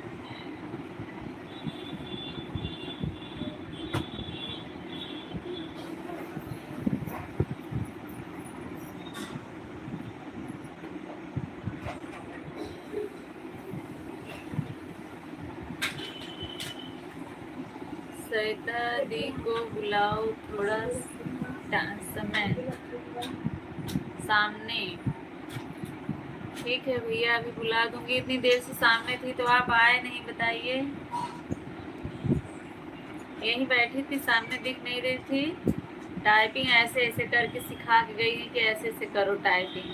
सरिता दी को बुलाओ थोड़ा समय सामने। ठीक है भैया, अभी बुला दूंगी। इतनी देर से सामने थी तो आप आए नहीं, बताइए। यहीं बैठी थी, सामने दिख नहीं रही थी। टाइपिंग ऐसे ऐसे करके सिखा के गई है कि ऐसे ऐसे करो टाइपिंग।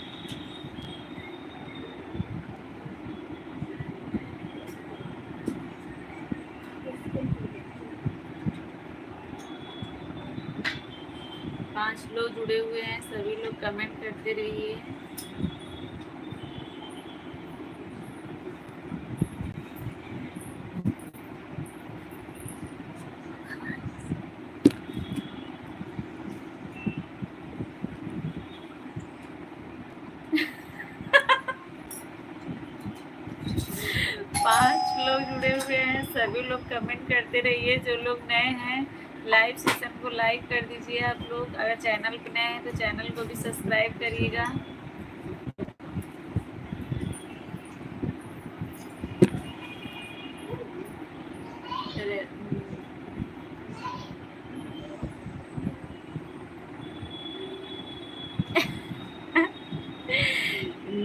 पांच लोग जुड़े हुए हैं, सभी लोग कमेंट करते रहिए। पांच लोग जुड़े हुए हैं, सभी लोग कमेंट करते रहिए। जो लोग नए हैं लाइव सेशन को लाइक कर दीजिए आप लोग। अगर चैनल पे नए हैं तो चैनल को भी सब्सक्राइब करिएगा।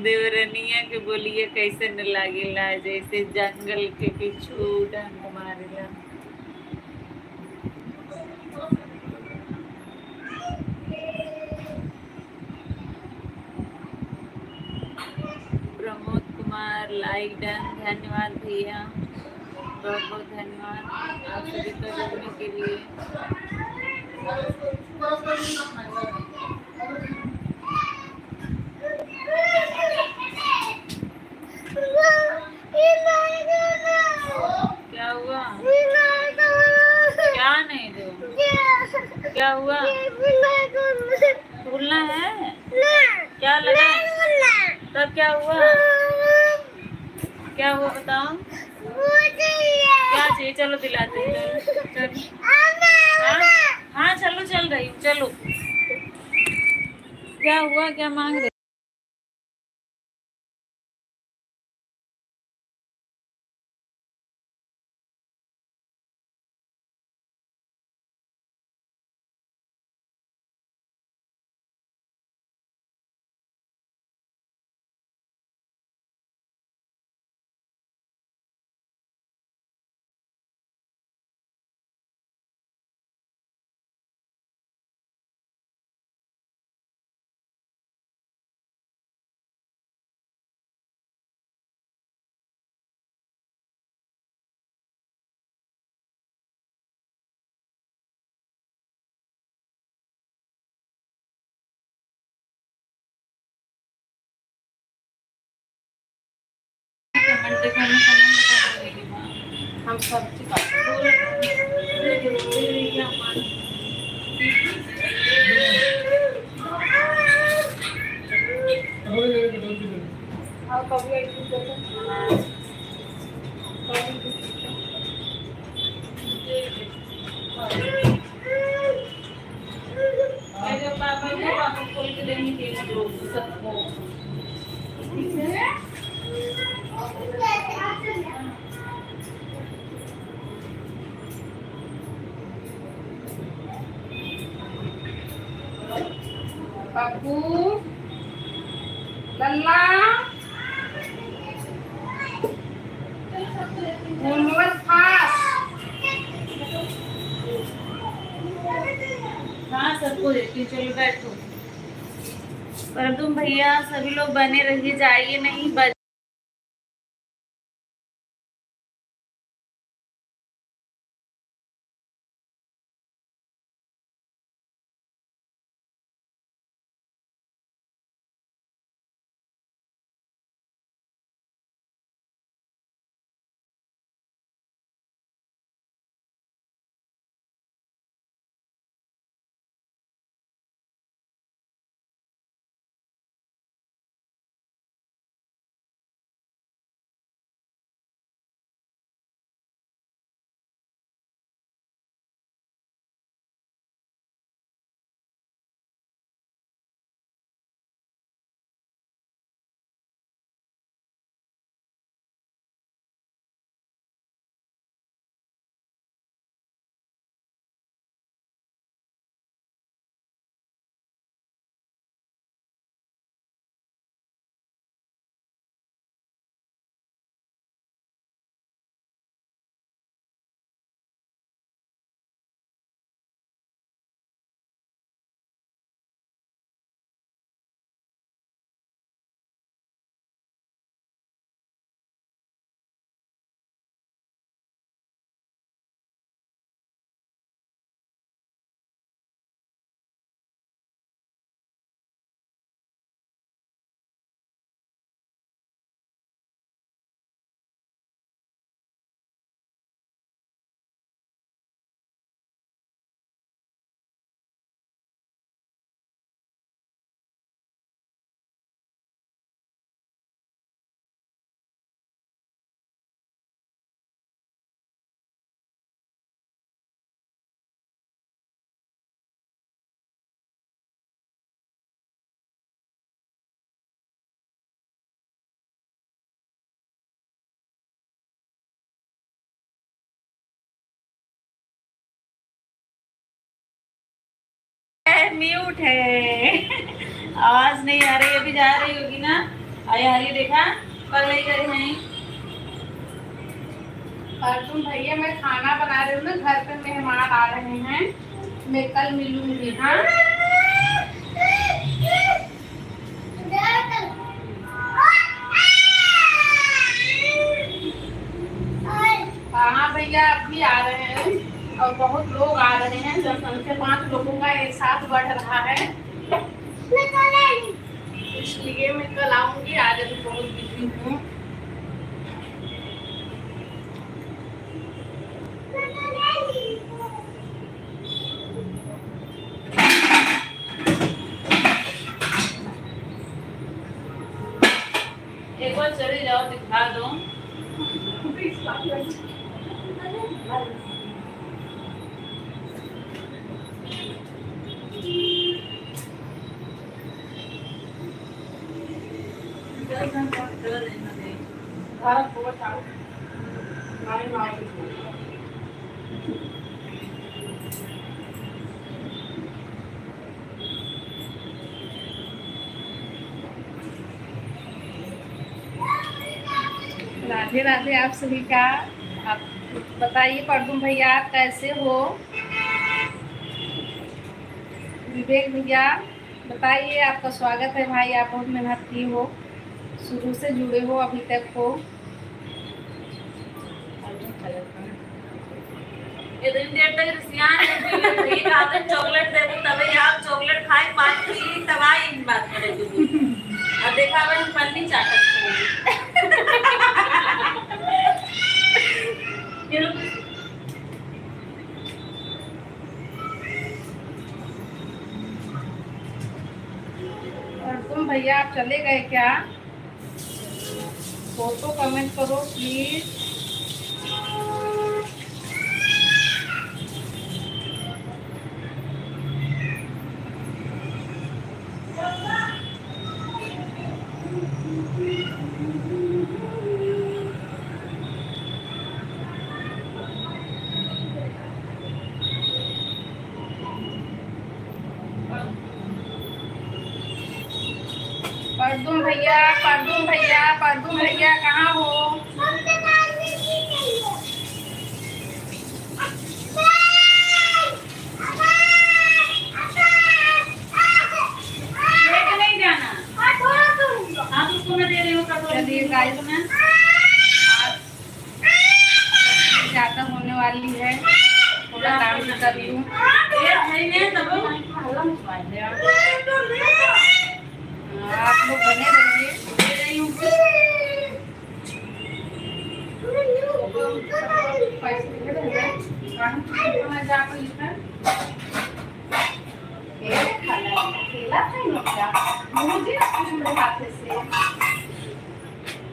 देवरनिया के बोलिए कैसे न लागेला, जैसे जंगल के पीछू डंक मारेला। प्रमोद कुमार लाइक डन, धन्यवाद भैया, बहुत बहुत धन्यवाद आप सभी का जुड़ने के लिए। क्या हुआ? क्या नहीं दो? क्या हुआ? भूलना है? क्या लगा? तब क्या हुआ? क्या हुआ बताओ? क्या चाहिए? चलो दिलाते हैं, चलो। हाँ चलो, चल रही हूँ, चलो। क्या हुआ? क्या मांग रहे? हम सब पापा खोल के देंगे सबको। पप्पू, लल्ला, मोमोज खास। हाँ सबको देती हूँ, चलो बैठो। पर तुम भैया सभी लोग बने रहिए, जाइए नहीं। म्यूट है। आवाज नहीं आ रही, अभी जा रही होगी ना। आई आ रही, देखा कल नहीं करे हैं। और तुम भैया मैं खाना बना रही हूँ ना, घर पे मेहमान आ रहे हैं, मैं कल मिलूंगी। हाँ हाँ भैया अब भी आ रहे हैं और बहुत लोग आ रहे हैं, जनसंख्या 5 लोगों का एक साथ बढ़ रहा है, इसलिए मैं कल आऊंगी। आज अभी बहुत बिजी हूँ। एक बार चले जाओ, दिखा दो। राधे राधे आप सभी का। आप बताइए परदुम भैया आप कैसे हो? विवेक भैया बताइए, आपका स्वागत है भाई, आप बहुत मेहनती हो, शुरू से जुड़े हो अभी तक हो। इतनी देर तक चॉकलेट दे तभी आप चॉकलेट खाए, बात की तबाही इन बात करे। और देखा मैं पन्नी चाटत और तुम भैया आप चले गए क्या? फोटो कमेंट करो प्लीज। परदुम भैया, परदुम भैया, परदुम भैया कहाँ हो? लेके नहीं जाना। लाइव में आज ज्यादा होने वाली है, थोड़ा काम भी कर लूँ। आप लोग बने रहिए।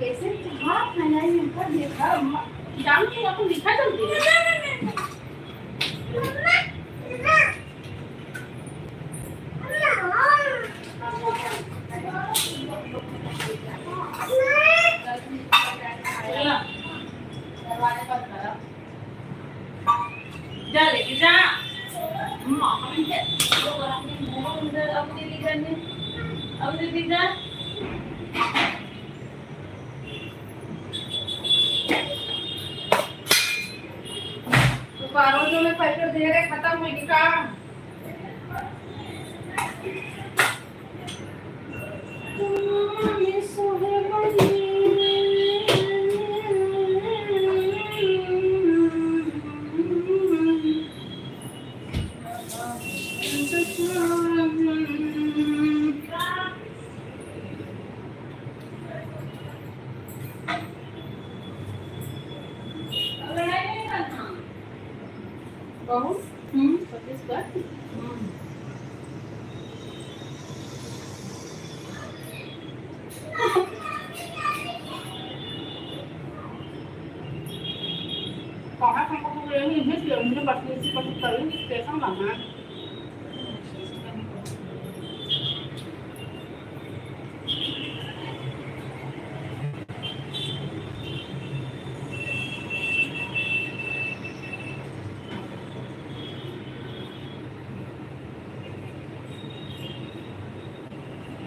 कैसे हाथ फैलाई ऊपर देखा जान के आपको लिखा जल्दी जा लेके जा अब दीदी जा बारों जो में पैसे दे रहे खत्म हुई का छत्तीसगढ़ कहाँ मुझे बत्तीस कैसा लगा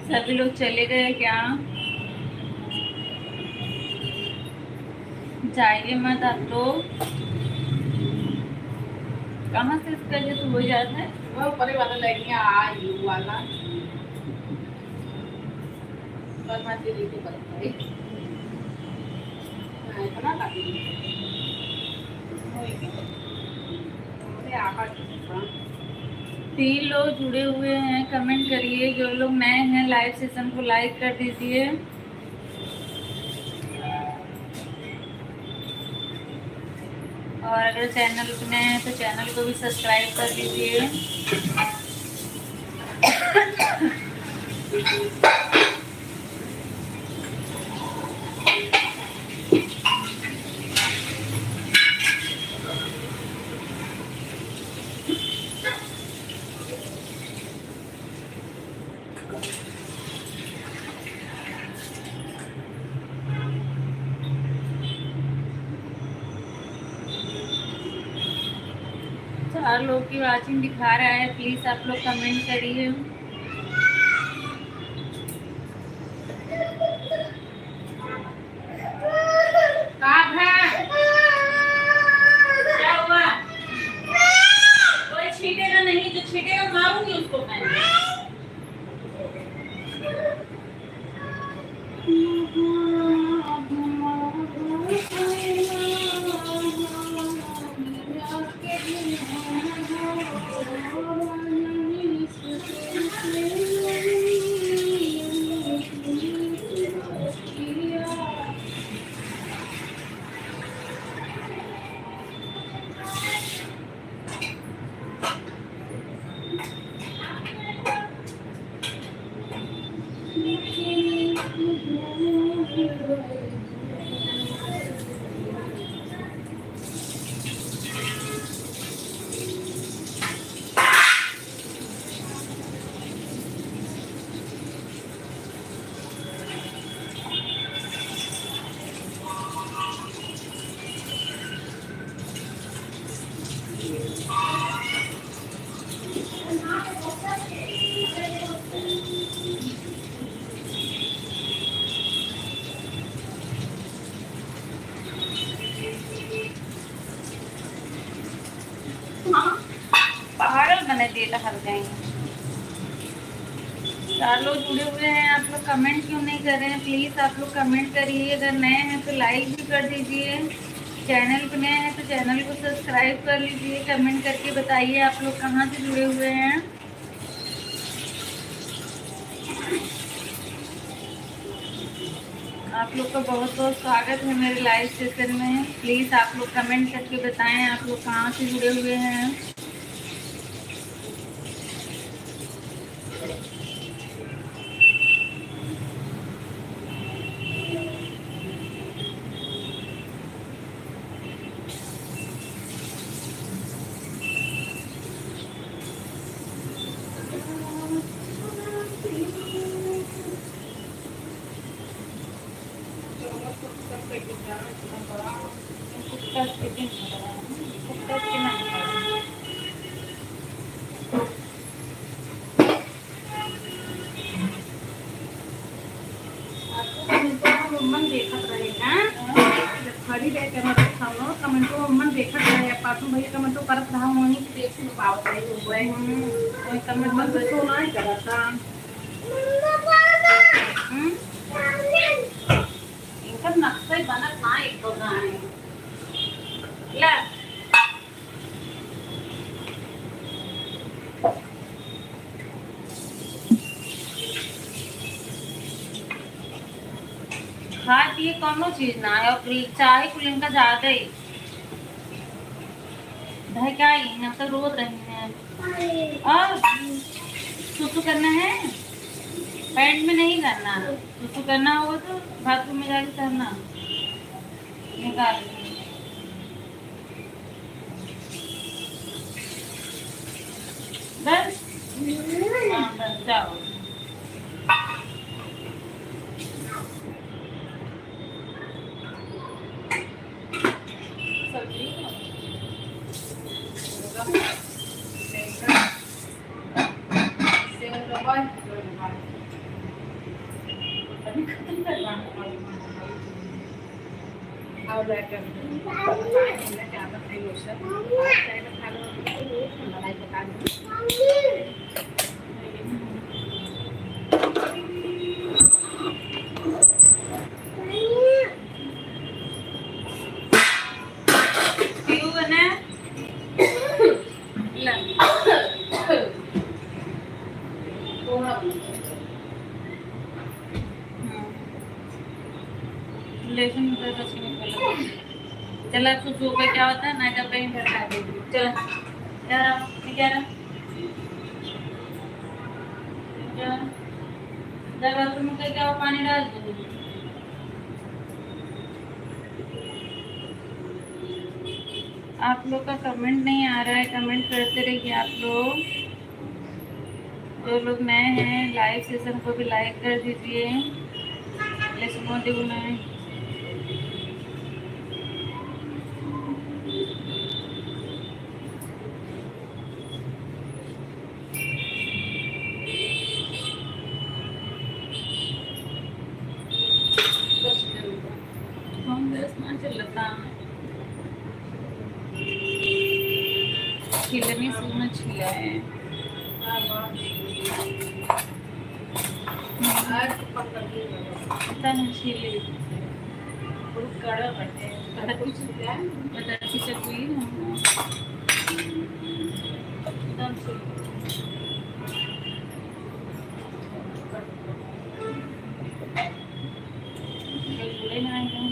सभी लोग चले गए क्या? जाइए मत आप लोग। कहाँ से इसका जो तो हो जाता है वो ऊपर वाला लेके आ यू वाला पर मत दे के बताइए ना इतना काटी अरे आकर 3 लोग जुड़े हुए हैं, कमेंट करिए। जो लोग नए हैं लाइव सेशन को लाइक कर दीजिए। और अगर चैनल पे नए हैं तो चैनल को भी सब्सक्राइब कर लीजिए। चार लोग की वाचिंग दिखा रहा है, प्लीज आप लोग कमेंट करिए। क्या हुआ कोई छीटेगा नहीं, जो छीटेगा मारूंगी उसको मैं। पागल बने दिए हर जाएंगे। 4 लोग जुड़े हुए हैं, आप लोग कमेंट क्यों नहीं कर रहे हैं? प्लीज़ आप लोग कमेंट करिए। अगर नए हैं तो लाइक भी कर दीजिए। चैनल पे नए हैं तो चैनल को सब्सक्राइब कर लीजिए। कमेंट करके बताइए आप लोग कहाँ से जुड़े हुए हैं। आप लोग का बहुत बहुत स्वागत है मेरे लाइव सेशन में। प्लीज़ आप लोग कमेंट करके बताएं आप लोग कहाँ से जुड़े हुए हैं। मन देखत रहेगा खड़ी रह के मत खाओ कमेंटो मन देखत रहे पासु भैया कमेंटो करत रहा वही देख सुन पावत रही हुए वही कमेंट मन तो सुना ही करता इनका नक्शा ही बना था एक तो गाने ला खाए पिए कोनो चीज ना है और चाहे कुल इनका ज्यादा ही क्या ही तो रोज रही हैं और सुसु करना है पैंट में नहीं करना सुसु करना होगा तो बाथरूम में जाके करना निकाल बस हाँ बस जाओ चला सुसु पे क्या होता है ना जब कहीं भटका देगी चलो क्या बाथरूम में क्या पानी डाल दो आप लोग का कमेंट नहीं आ रहा है कमेंट करते रहिए आप लोग जो लोग नए हैं लाइव सेशन को भी लाइक कर दीजिए छिलनी सूना छिला है पता नहीं छिले बहुत कड़ा बटे बताती चकली एकदम से बुरे ना आएगा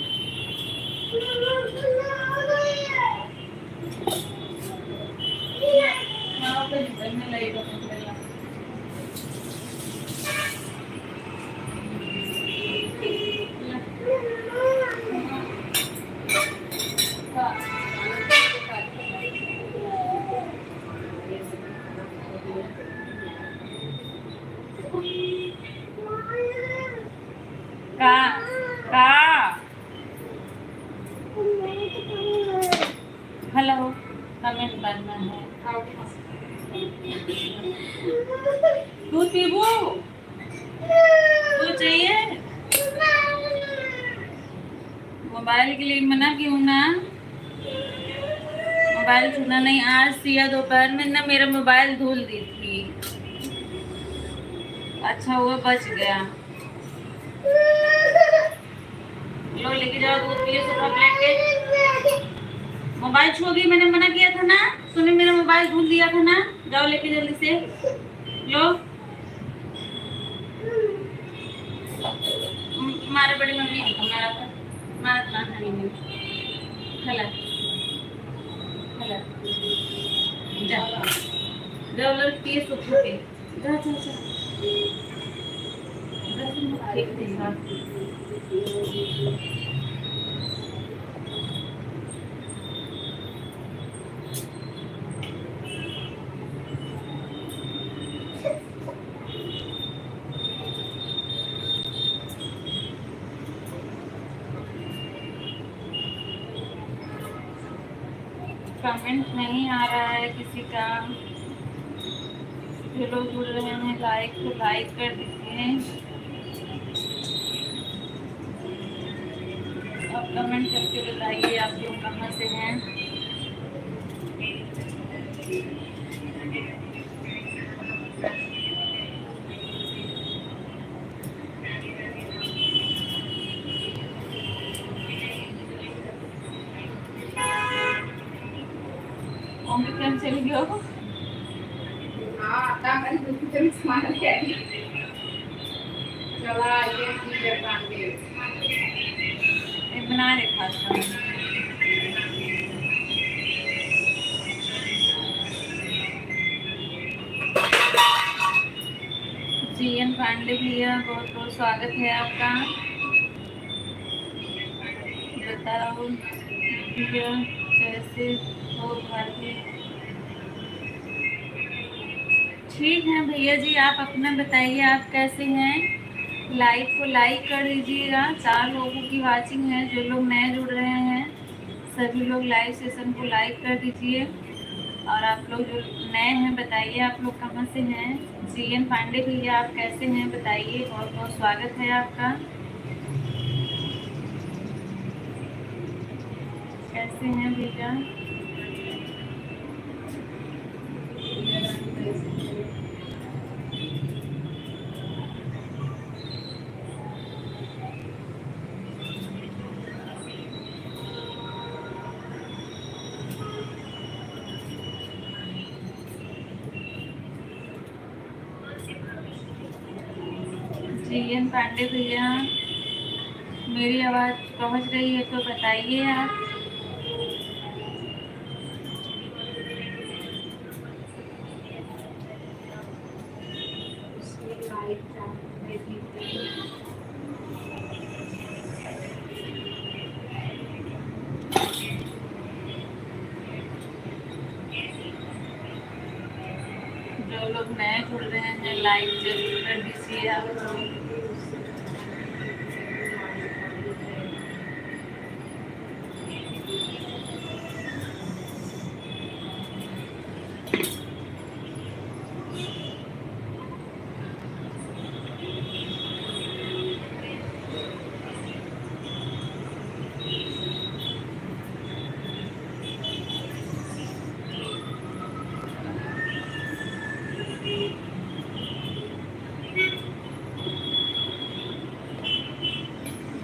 हेलो कमेंट करना है दूध पीबू दूध चाहिए मोबाइल के लिए मना क्यों ना मोबाइल छूना नहीं आज सिया दोपहर में ना मेरा मोबाइल धुल दी थी अच्छा हुआ बच गया। लो लेके जाओ दूध पिए सोफा पे लेट के। मोबाइल छूओगी, मैंने मना किया था ना, तूने मेरा मोबाइल भूल दिया था ना। जाओ लेके जल्दी से लो। मारे बड़ी मम्मी मारा ना खानी में खला खला जा जाओ लो पिए सोफा पे। जा जा जा फेंक देगा। कमेंट नहीं आ रहा है किसी का। जो लोग जुड़ रहे हैं लाइक तो लाइक कर दीजिए। आप कमेंट करके बताइए आप लोग कहाँ से हैं। ओमिक्रॉन चल गया हो। ये बना रहे खासा। जीएन पांडे भैया बहुत बहुत स्वागत है आपका। बताओ भैया कैसे हो भारती। ठीक है भैया जी, आप अपना बताइए आप कैसे हैं। लाइक को लाइक कर दीजिएगा। 4 लोगों की वाचिंग है, जो लोग नए जुड़ रहे हैं सभी लोग लाइव सेशन को लाइक कर दीजिए। और आप लोग जो नए हैं बताइए आप लोग कहाँ से हैं। जीएन पांडे भैया आप कैसे हैं बताइए, बहुत बहुत स्वागत है आपका। कैसे हैं भैया। जीएन पांडे भैया मेरी आवाज़ पहुंच रही है तो बताइए आप। जो लोग नए जुड़ रहे हैं लाइक जरूर कर दीजिए आप लोग।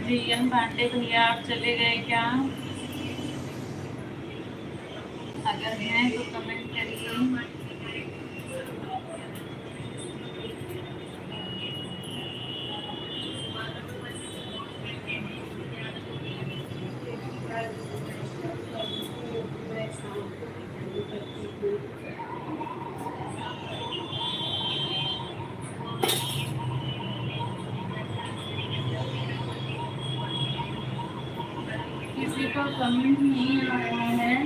जीएन पांडे भैया आप चले गए क्या। अगर हैं तो कमेंट करिए। किसी को कमेंट नहीं आ रहा है।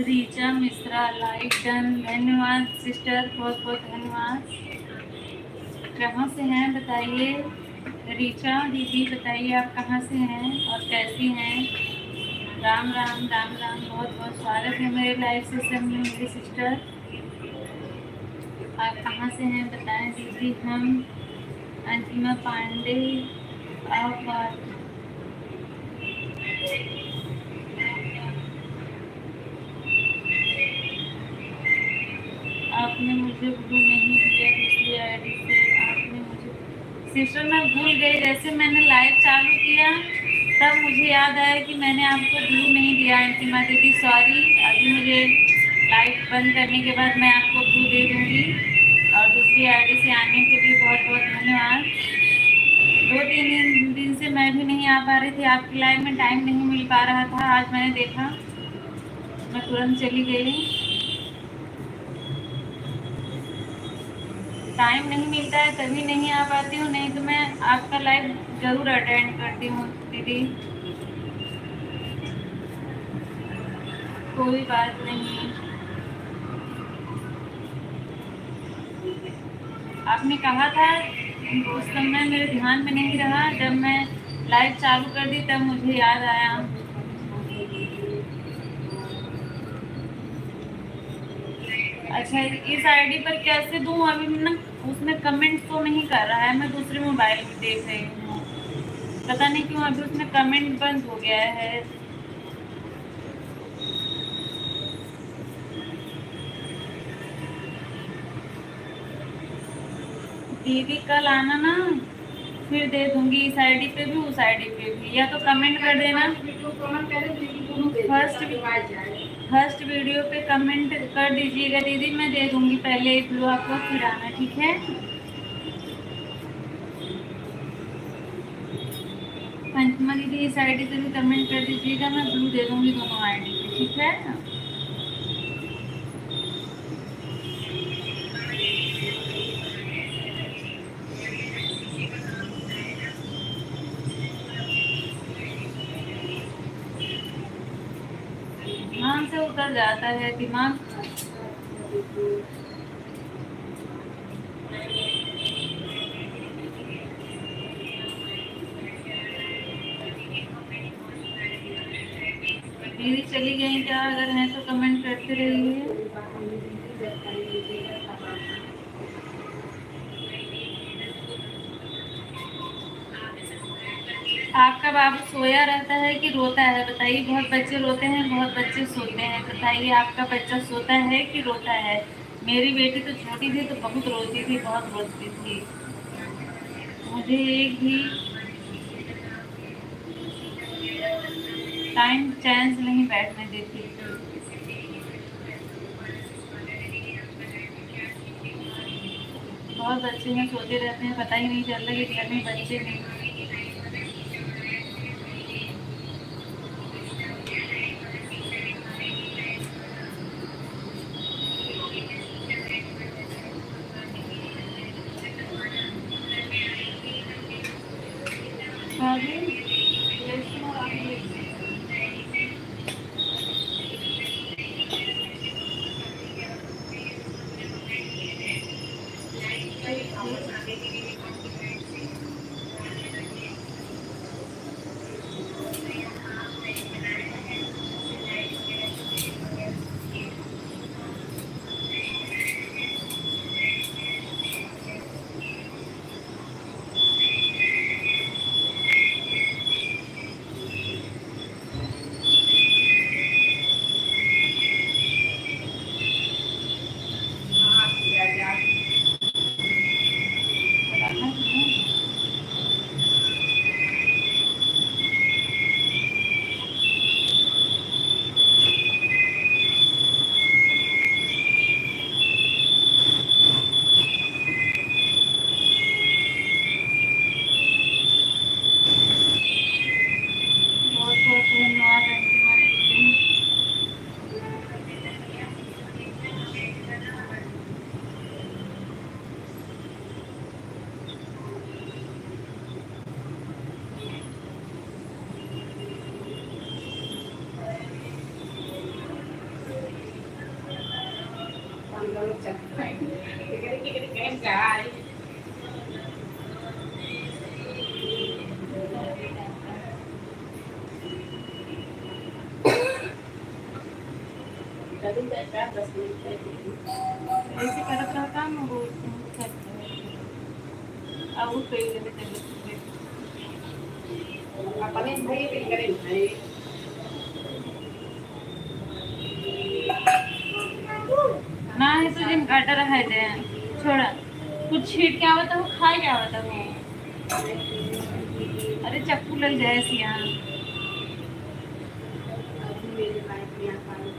रीचा मिश्रा लाइक डन, धन्यवाद सिस्टर, बहुत बहुत धन्यवाद। कहाँ से हैं बताइए रीचा दीदी, बताइए आप कहाँ से हैं और कैसी हैं। राम राम राम राम, बहुत बहुत स्वागत है मेरे लाइव सेशन में मेरी सिस्टर। आप कहाँ से हैं बताएं दीदी। हम अंतिमा पांडे आप आपने मुझे ब्लू नहीं दिया दूसरी आईडी से, आपने मुझे सिस्टर मैं भूल गई, जैसे मैंने लाइव चालू किया तब मुझे याद आया कि मैंने आपको ब्लू नहीं दिया अंतिमा दीदी, सॉरी। अभी मुझे लाइव बंद करने के बाद मैं आपको ब्लू दे दूँगी। और दूसरी आईडी से आने के लिए बहुत बहुत धन्यवाद। 2-3 दिन से मैं भी नहीं आ पा रही थी आपकी लाइव में, टाइम नहीं मिल पा रहा था। आज मैंने देखा, मैं तुरंत चली गई। टाइम नहीं मिलता है तभी नहीं आ पाती हूँ, नहीं तो मैं आपका लाइव ज़रूर अटेंड करती हूँ दीदी। कोई बात नहीं। आपने कहा था उस समय मेरे ध्यान में नहीं रहा, जब मैं लाइव चालू कर दी तब मुझे याद आया। अच्छा इस आईडी पर कैसे दूँ, अभी ना उसमें कमेंट तो नहीं कर रहा है, मैं दूसरे मोबाइल में देख रही हूँ, पता नहीं क्यों अभी उसमें कमेंट बंद हो गया है। दीदी कल आना ना, फिर दे दूंगी इस आईडी पे भी उस आईडी पे भी, या तो कमेंट कर देना। फर्स्ट वीडियो पे कमेंट कर दीजिएगा दीदी, मैं दे दूंगी पहले ब्लू आपको, फिर आना, ठीक है। पंचमा दीदी इस आईडी से भी कमेंट कर दीजिएगा, मैं ब्लू दे दूंगी दोनों आईडी पे, ठीक है। ध्यान से उतर जाता है दिमाग। दीदी चली गई क्या, अगर हैं तो कमेंट करते रहिए। आपका बाबू सोया रहता है कि रोता है बताइए। बहुत बच्चे रोते हैं, बहुत बच्चे सोते हैं, बताइए आपका बच्चा सोता है कि रोता है। मेरी बेटी तो छोटी थी तो बहुत रोती थी, बहुत रोती थी, मुझे एक भी टाइम चैन से नहीं बैठने देती। बहुत बच्चे हैं सोते रहते हैं, पता ही नहीं चलता कि घर में बच्चे नहीं। ऐसे करत रहता हम वो अब वो कई जगह चले अपने भाई के करे भाई ना है तो जिन काटा रहा है दे छोड़ा कुछ छीट क्या होता वो खाए क्या होता वो अरे चक्कू लग जाए ऐसी यहाँ मेरे लाइफ में आता है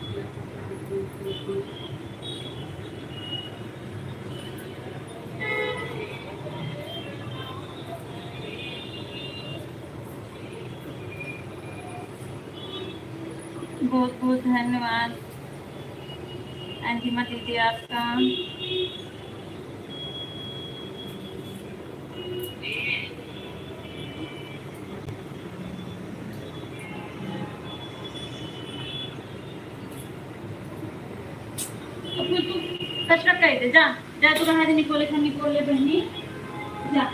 बहुत बहुत धन्यवाद अंतिमा दीदी आपका अब तू कचरा कर दे जा जा तू कहाँ से निकोले खान निकोल ले बहनी जा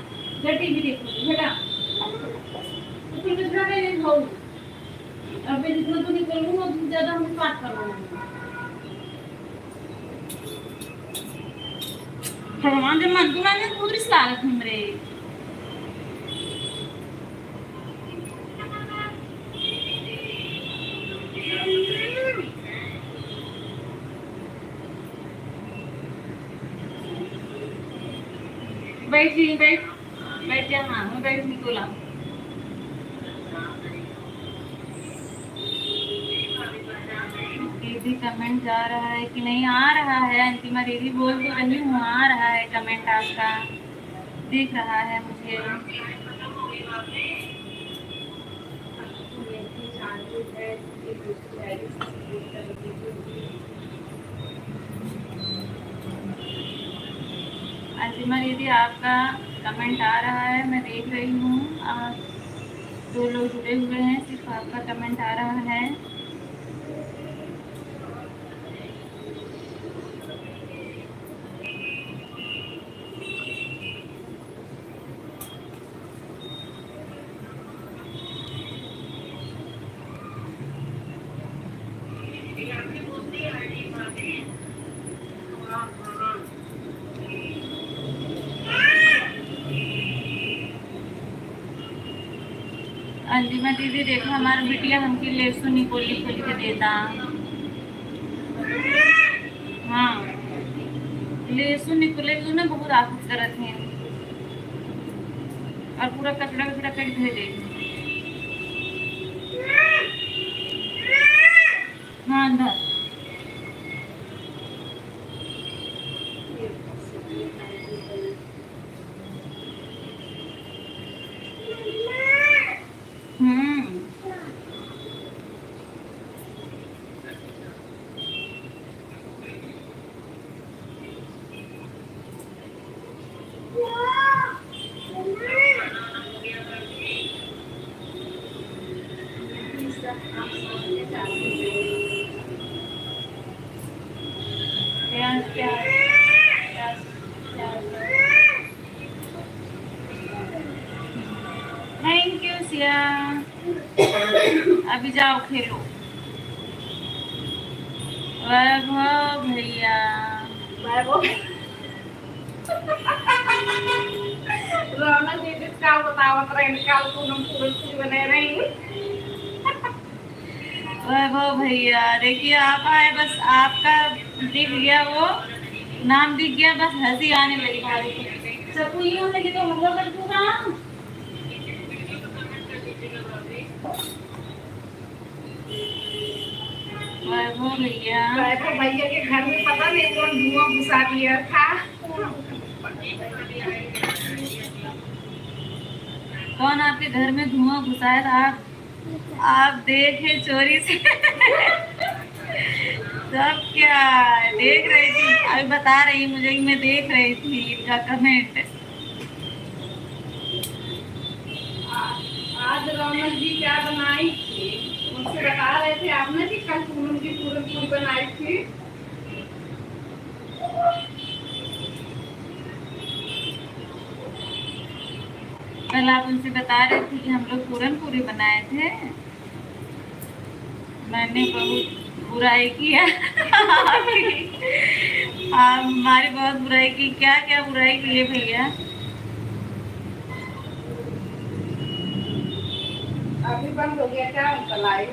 जा टीवी देखो बेटा तू कचरा कर दे खाओ अबे जितना तू निकलूंगा उतना ज्यादा हम बात करवाना भगवान जब मन को मैंने खुद रिश्ता लागत हमरे बैठ जी बैठ जा हाँ मैं बैठ निकोला दीदी कमेंट जा रहा है कि नहीं आ रहा है अंतिमा दीदी बोल तो रही हूँ आ रहा है कमेंट आपका दिख रहा है मुझे अंतिमा दीदी आपका कमेंट आ रहा है मैं देख रही हूँ आप 2 लोग जुड़े हुए हैं सिर्फ आपका कमेंट आ रहा है अंजिमा दीदी देखो हमारा बिटिया हमकी लेसु निकोली खोल के देता हाँ लेसु निकोले तो ना बहुत आफत करत हैं और पूरा कचरा कचरा कर भेजे हाँ अंदर थैंक यू सिया अभी जाओ खेलो वैभव भैया रौनक दीदी का बतावत रहे निकाल तू हम पूरी बने रही वैभव भैया देखिए आप आए बस आपका दिख गया वो नाम दिख गया बस हंसी आने लगी भाभी सब ये होने की तो हमला कर दूंगा वैभव भैया भैया के घर में पता नहीं कौन धुआं घुसा दिया था कौन आपके घर में धुआं घुसाया था आप देखे चोरी से सब क्या देख रही थी अभी बता रही मुझे कि मैं देख रही थी इनका कमेंट आज रौनक जी क्या बनाई थी उनसे बता रहे थे आपने कि कल पूनम की पूरी बनाई थी कल आप उनसे बता रहे थे कि हम लोग पूरन पूरी बनाए थे, मैंने बहुत बुराई किया। आप हमारी बहुत बुराई की। क्या क्या बुराई की है भैया? अभी बंद हो गया क्या उनका लाइव?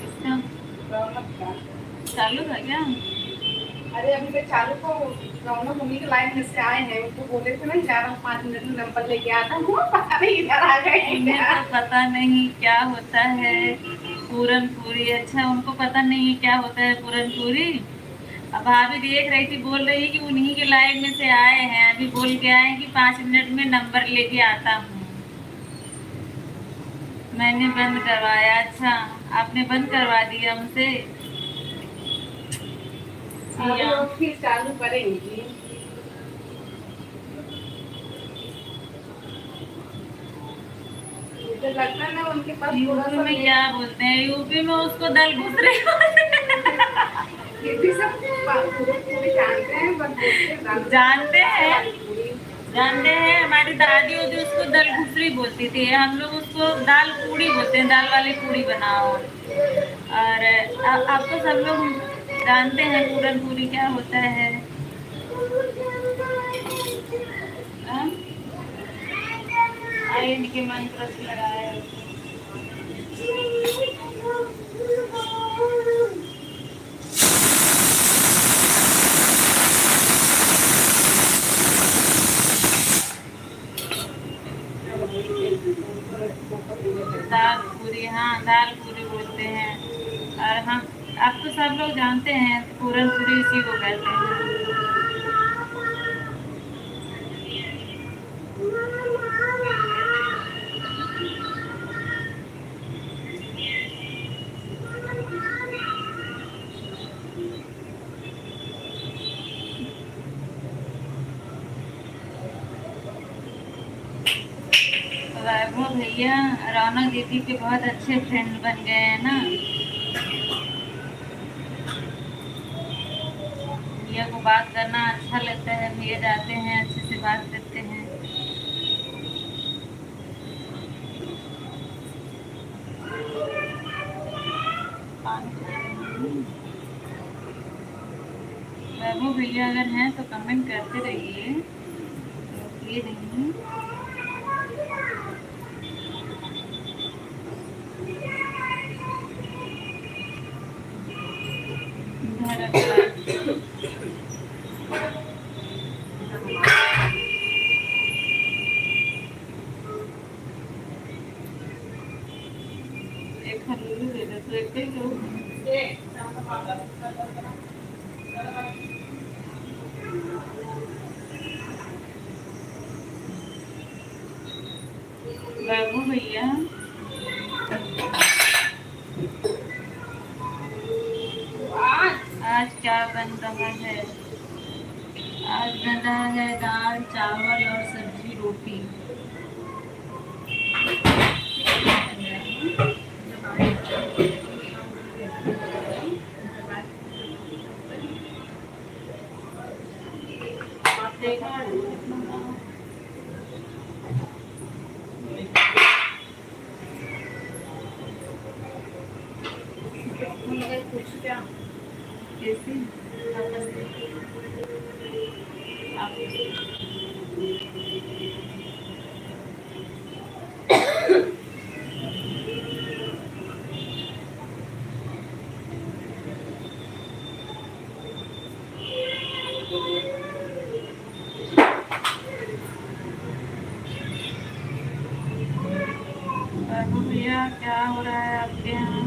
इसका रौनक का। चालू था क्या? अरे अभी तो चालू को रौनक मम्मी के लाइव में से आए हैं, उनको बोले थे ना 4-5 मिनट में नंबर लेके आता हूँ, पता नहीं इधर आ गए हैं उन्हें क्या। तो पता नहीं क्या होता है पूरन पूरी। अच्छा, उनको पता नहीं क्या होता है पूरन पूरी। अब भाभी देख रही थी, बोल रही कि उन्हीं के लाइव में से आए हैं, अभी बोल के आए कि 5 मिनट में नंबर लेके आता हूँ। मैंने बंद करवाया। अच्छा, आपने बंद करवा दिया हमसे। अभी वो फिर चालू करेंगी। मुझे लगता है ना उनके पास थोड़ा यूपी सा में क्या बोलते हैं, यूपी में उसको दल घुसरे। ये भी सब पूरी जानते हैं, बस बोलते जानते हैं, पूरी। जानते हैं। हमारी दादी होती उसको दल घुसरी बोलती थी, हम लोग उसको दाल पूड़ी बोलते हैं, दाल वाली पूड़ी बनाओ। और अब तो सब लोग जानते हैं पूरन पूरी क्या होता है। हाँ? आइए इनके मन प्रश्न लगाए। दाल पूरी, हाँ दाल पूरी बोलते हैं। और हम, अब तो सब लोग जानते हैं पूरन पूरी इसी को कहते हैं। वैभव भैया रौनक दीदी के बहुत अच्छे फ्रेंड बन गए हैं ना। भैया को बात करना अच्छा लगता है, भैया जाते हैं अच्छे से बात करते हैं। वैभव भैया अगर हैं तो कमेंट करते रहिए, ये नहीं। एक हल्लू दे दो तो एक ही लो। बाबू भैया आज क्या बन रहा है? आज बन रहा है दाल चावल और सब्जी रोटी। कैसी? बाबू भैया क्या हो रहा है आपके यहाँ?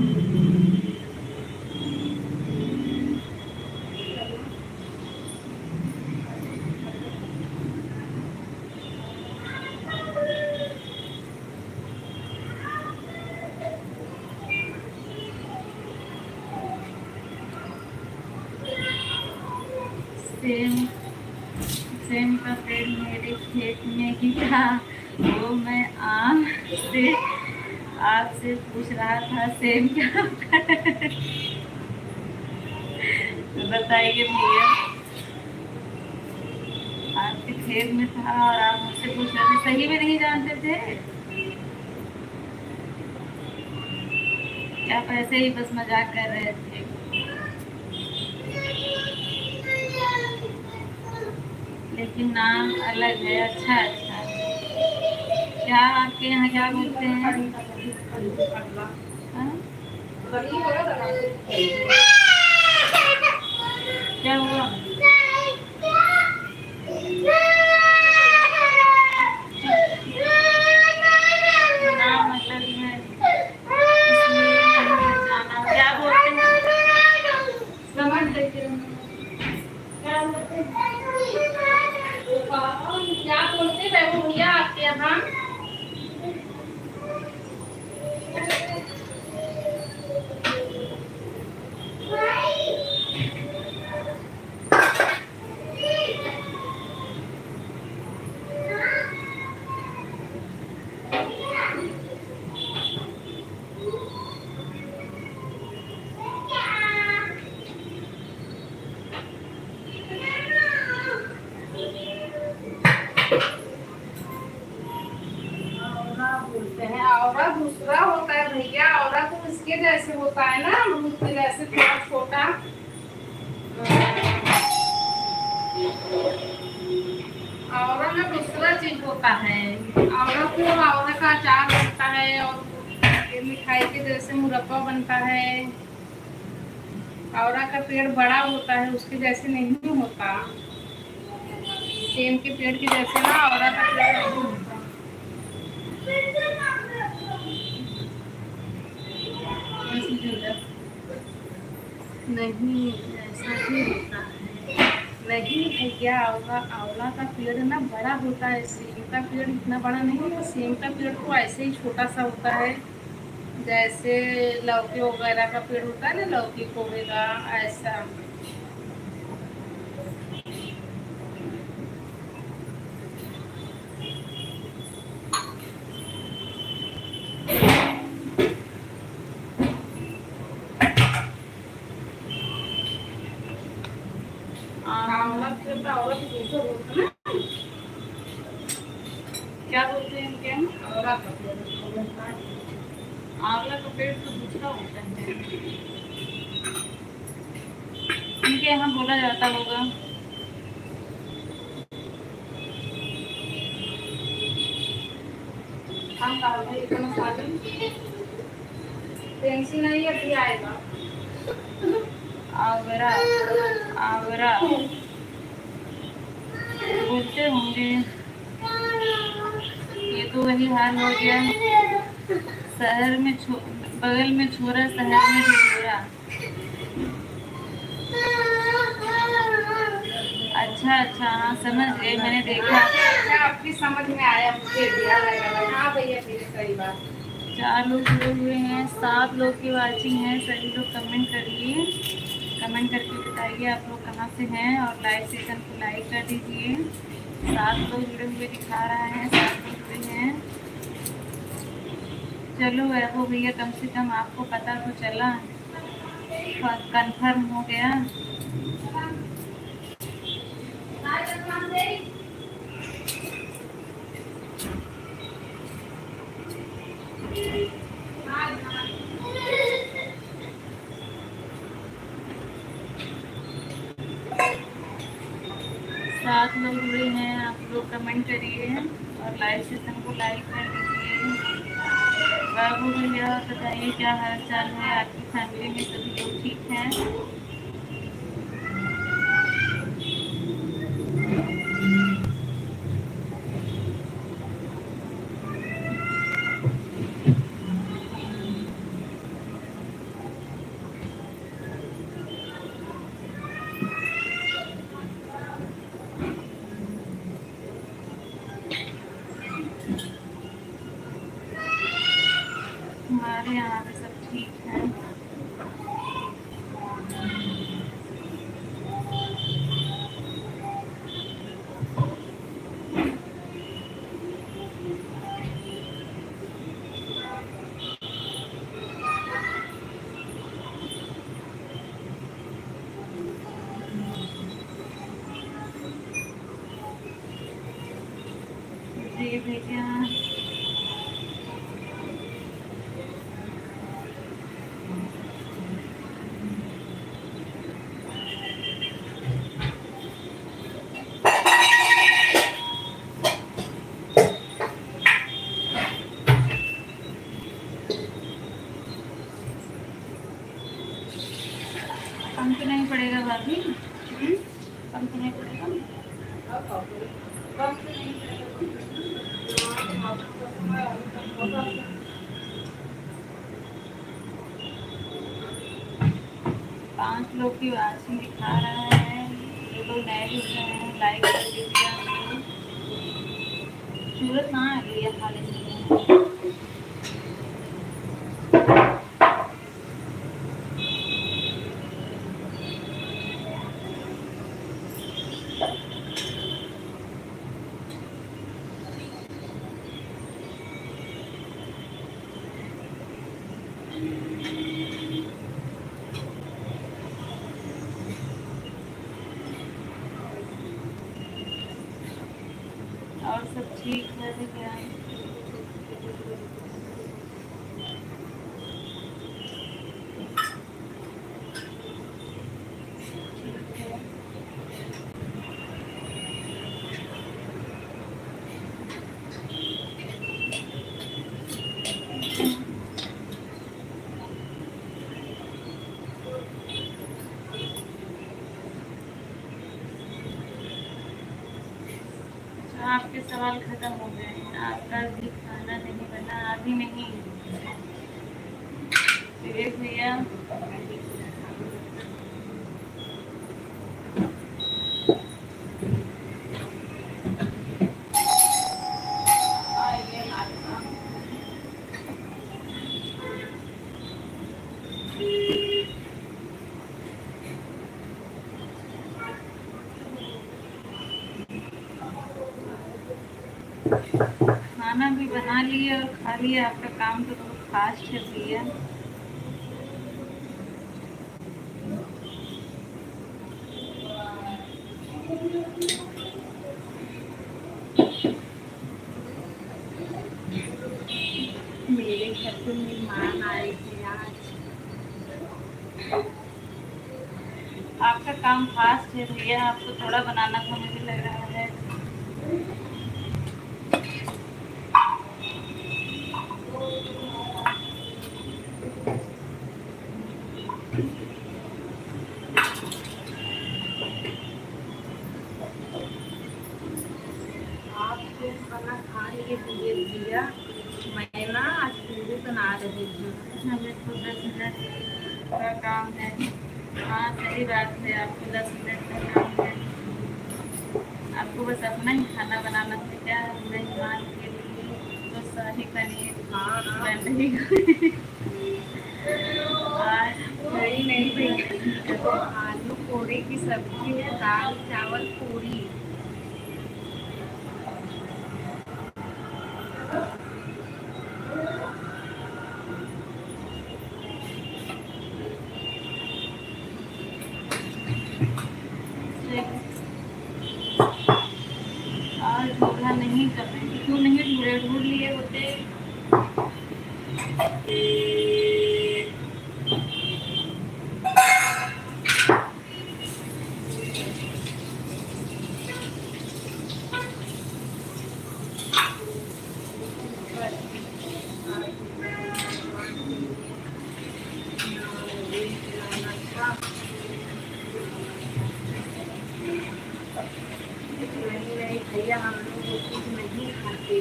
सेम सेम का पेड़ मेरे खेत में गिरा, वो मैं आम से आपसे पूछ रहा था सेम क्या होता है? बताइए भैया, आपके खेत में था और आप मुझसे पूछ रहे थे, सही में नहीं जानते थे क्या? आप ऐसे ही बस मजाक कर रहे थे। लेकिन नाम अलग है, अच्छा अच्छा। क्या आपके यहाँ क्या बोलते हैं? हाँ? क्या हुआ? नाम अलग है इसलिए नहीं पहचाना। क्या बोलते हैं? समझ देखिए क्या बोलते हैं? क्या बोलते हैं वो भैया आपके यहाँ? बोलते हैं औरा दूसरा होता है भैया। औरा तो इसके जैसे होता है ना, अमरूद के जैसे थोड़ा छोटा। औरा में दूसरा चीज होता है। औरा को औरा का अचार बनता है और ये मिठाई के जैसे मुरब्बा बनता है। औरा का पेड़ बड़ा होता है, उसके जैसे नहीं होता। सेम के पेड़ के जैसे ना औरा का पेड़ नहीं होता। नहीं ऐसा ही होता है। नहीं भैया, आंवला का पेड़ ना बड़ा होता है, सेम का पेड़ इतना बड़ा नहीं होता। सेम का पेड़ तो ऐसे ही छोटा सा होता है, जैसे लौकी वगैरह का पेड़ होता है ना, लौकी कोबे का, ऐसा। आंवला पेड़ का आंवला तो दूसरा होता है ना। क्या बोलते हैं क्या? आंवला का पेड़। आंवला का पेड़ तो दूसरा होता है, इनके यहाँ बोला जाता होगा। हम कहा भाई इतना सारी टेंशन नहीं है, अभी आएगा। आवरा आवरा बोलते होंगे। ये तो वही हाल हो गया, शहर में बगल में छोरा, शहर में ढिढोरा। अच्छा अच्छा, हाँ समझ गई, मैंने देखा। आपकी समझ में आया, मुझे दिया लगा। हाँ भैया ठीक, सही बात। 4 लोग जुड़े हुए हैं, 7 लोग की वाचिंग है। सभी लोग कमेंट करिए, कमेंट करके बताइए आप लोग कहाँ से हैं और लाइव सेशन को लाइक कर दीजिए। 7 लोग जुड़े हुए दिखा रहा है, 7 लोग जुड़े हैं। चलो वैभव भैया, कम से कम आपको पता तो चला, कंफर्म हो गया। सात लोग जुड़े हैं, आप लोग कमेंट करिए और लाइव सेशन को लाइक कर दीजिए। बाबू भैया बताइए क्या हाल चाल है, आपकी फैमिली में सभी लोग ठीक हैं? हमारे यहाँ पे सब ठीक है। जी भैया। कम तो नहीं पड़ेगा भाभी? कम तो नहीं पड़ेगा? कम तो नहीं पड़ेगा। 5 लोग की वाचिंग दिखा रहा है। जो लोग नए जुड़ रहे हैं लाइक कर दीजिए। सूरत कहाँ आ गई है खाने के लिए? और सब ठीक है क्या? आपके सवाल खत्म हो गए हैं। आपका भी खाना नहीं बना? अभी नहीं। विवेक भैया खाना भी बना लिए और खा लिया। आपका काम तो बहुत फास्ट है भैया। मेरे घर पे मेहमान आए थे आज। आपका काम फास्ट है भैया। आपको थोड़ा बनाना था मुझे लग रहा है। आपके खाना खा लिए भैया। मैं ना आज पूरी बना रही थी। हमें तो 10 मिनट का काम है। हाँ सही बात है। आपको 10 मिनट का काम है। आपको बस अपना ही खाना बनाना था क्या? मेहमान के लिए तो शाही पनीर बन रही आज। नहीं भैया, आलू पूरी की सब्जी है, दाल चावल पूरी। आज ढूंढा नहीं कर रहे। क्यों नहीं ढूंढे? ढूंढ लिए होते। नहीं भैया, हम लोग वो चीज नहीं खाते।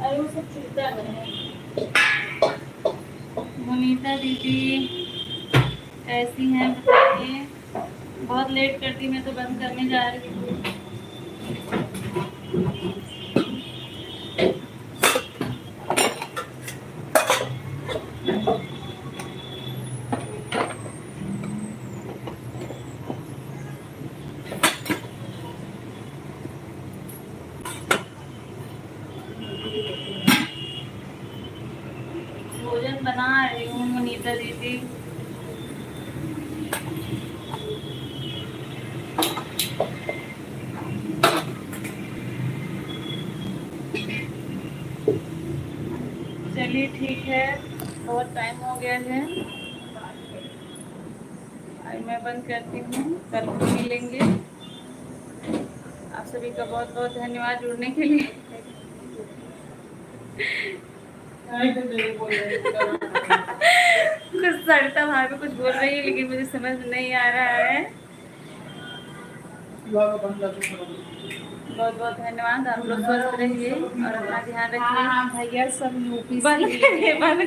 अरे वो सब छूटा है। मुनीता दीदी कैसी हैं बताइए? बहुत लेट करती। मैं तो बंद करने जा रही हूँ। भोजन बना रही हूँ मुनीता दीदी। चलिए ठीक है, बहुत टाइम हो गया है, आज मैं बंद करती हूँ, कल फिर मिलेंगे। आप सभी का बहुत बहुत धन्यवाद जुड़ने के लिए। कुछ सरिता भाभी पे कुछ बोल रही है लेकिन मुझे समझ नहीं आ रहा है। बहुत बहुत धन्यवाद, आप लोग स्वस्थ रहिए और अपना ध्यान रखिए। हाँ भैया सब यूपी बंद से करिए, बंद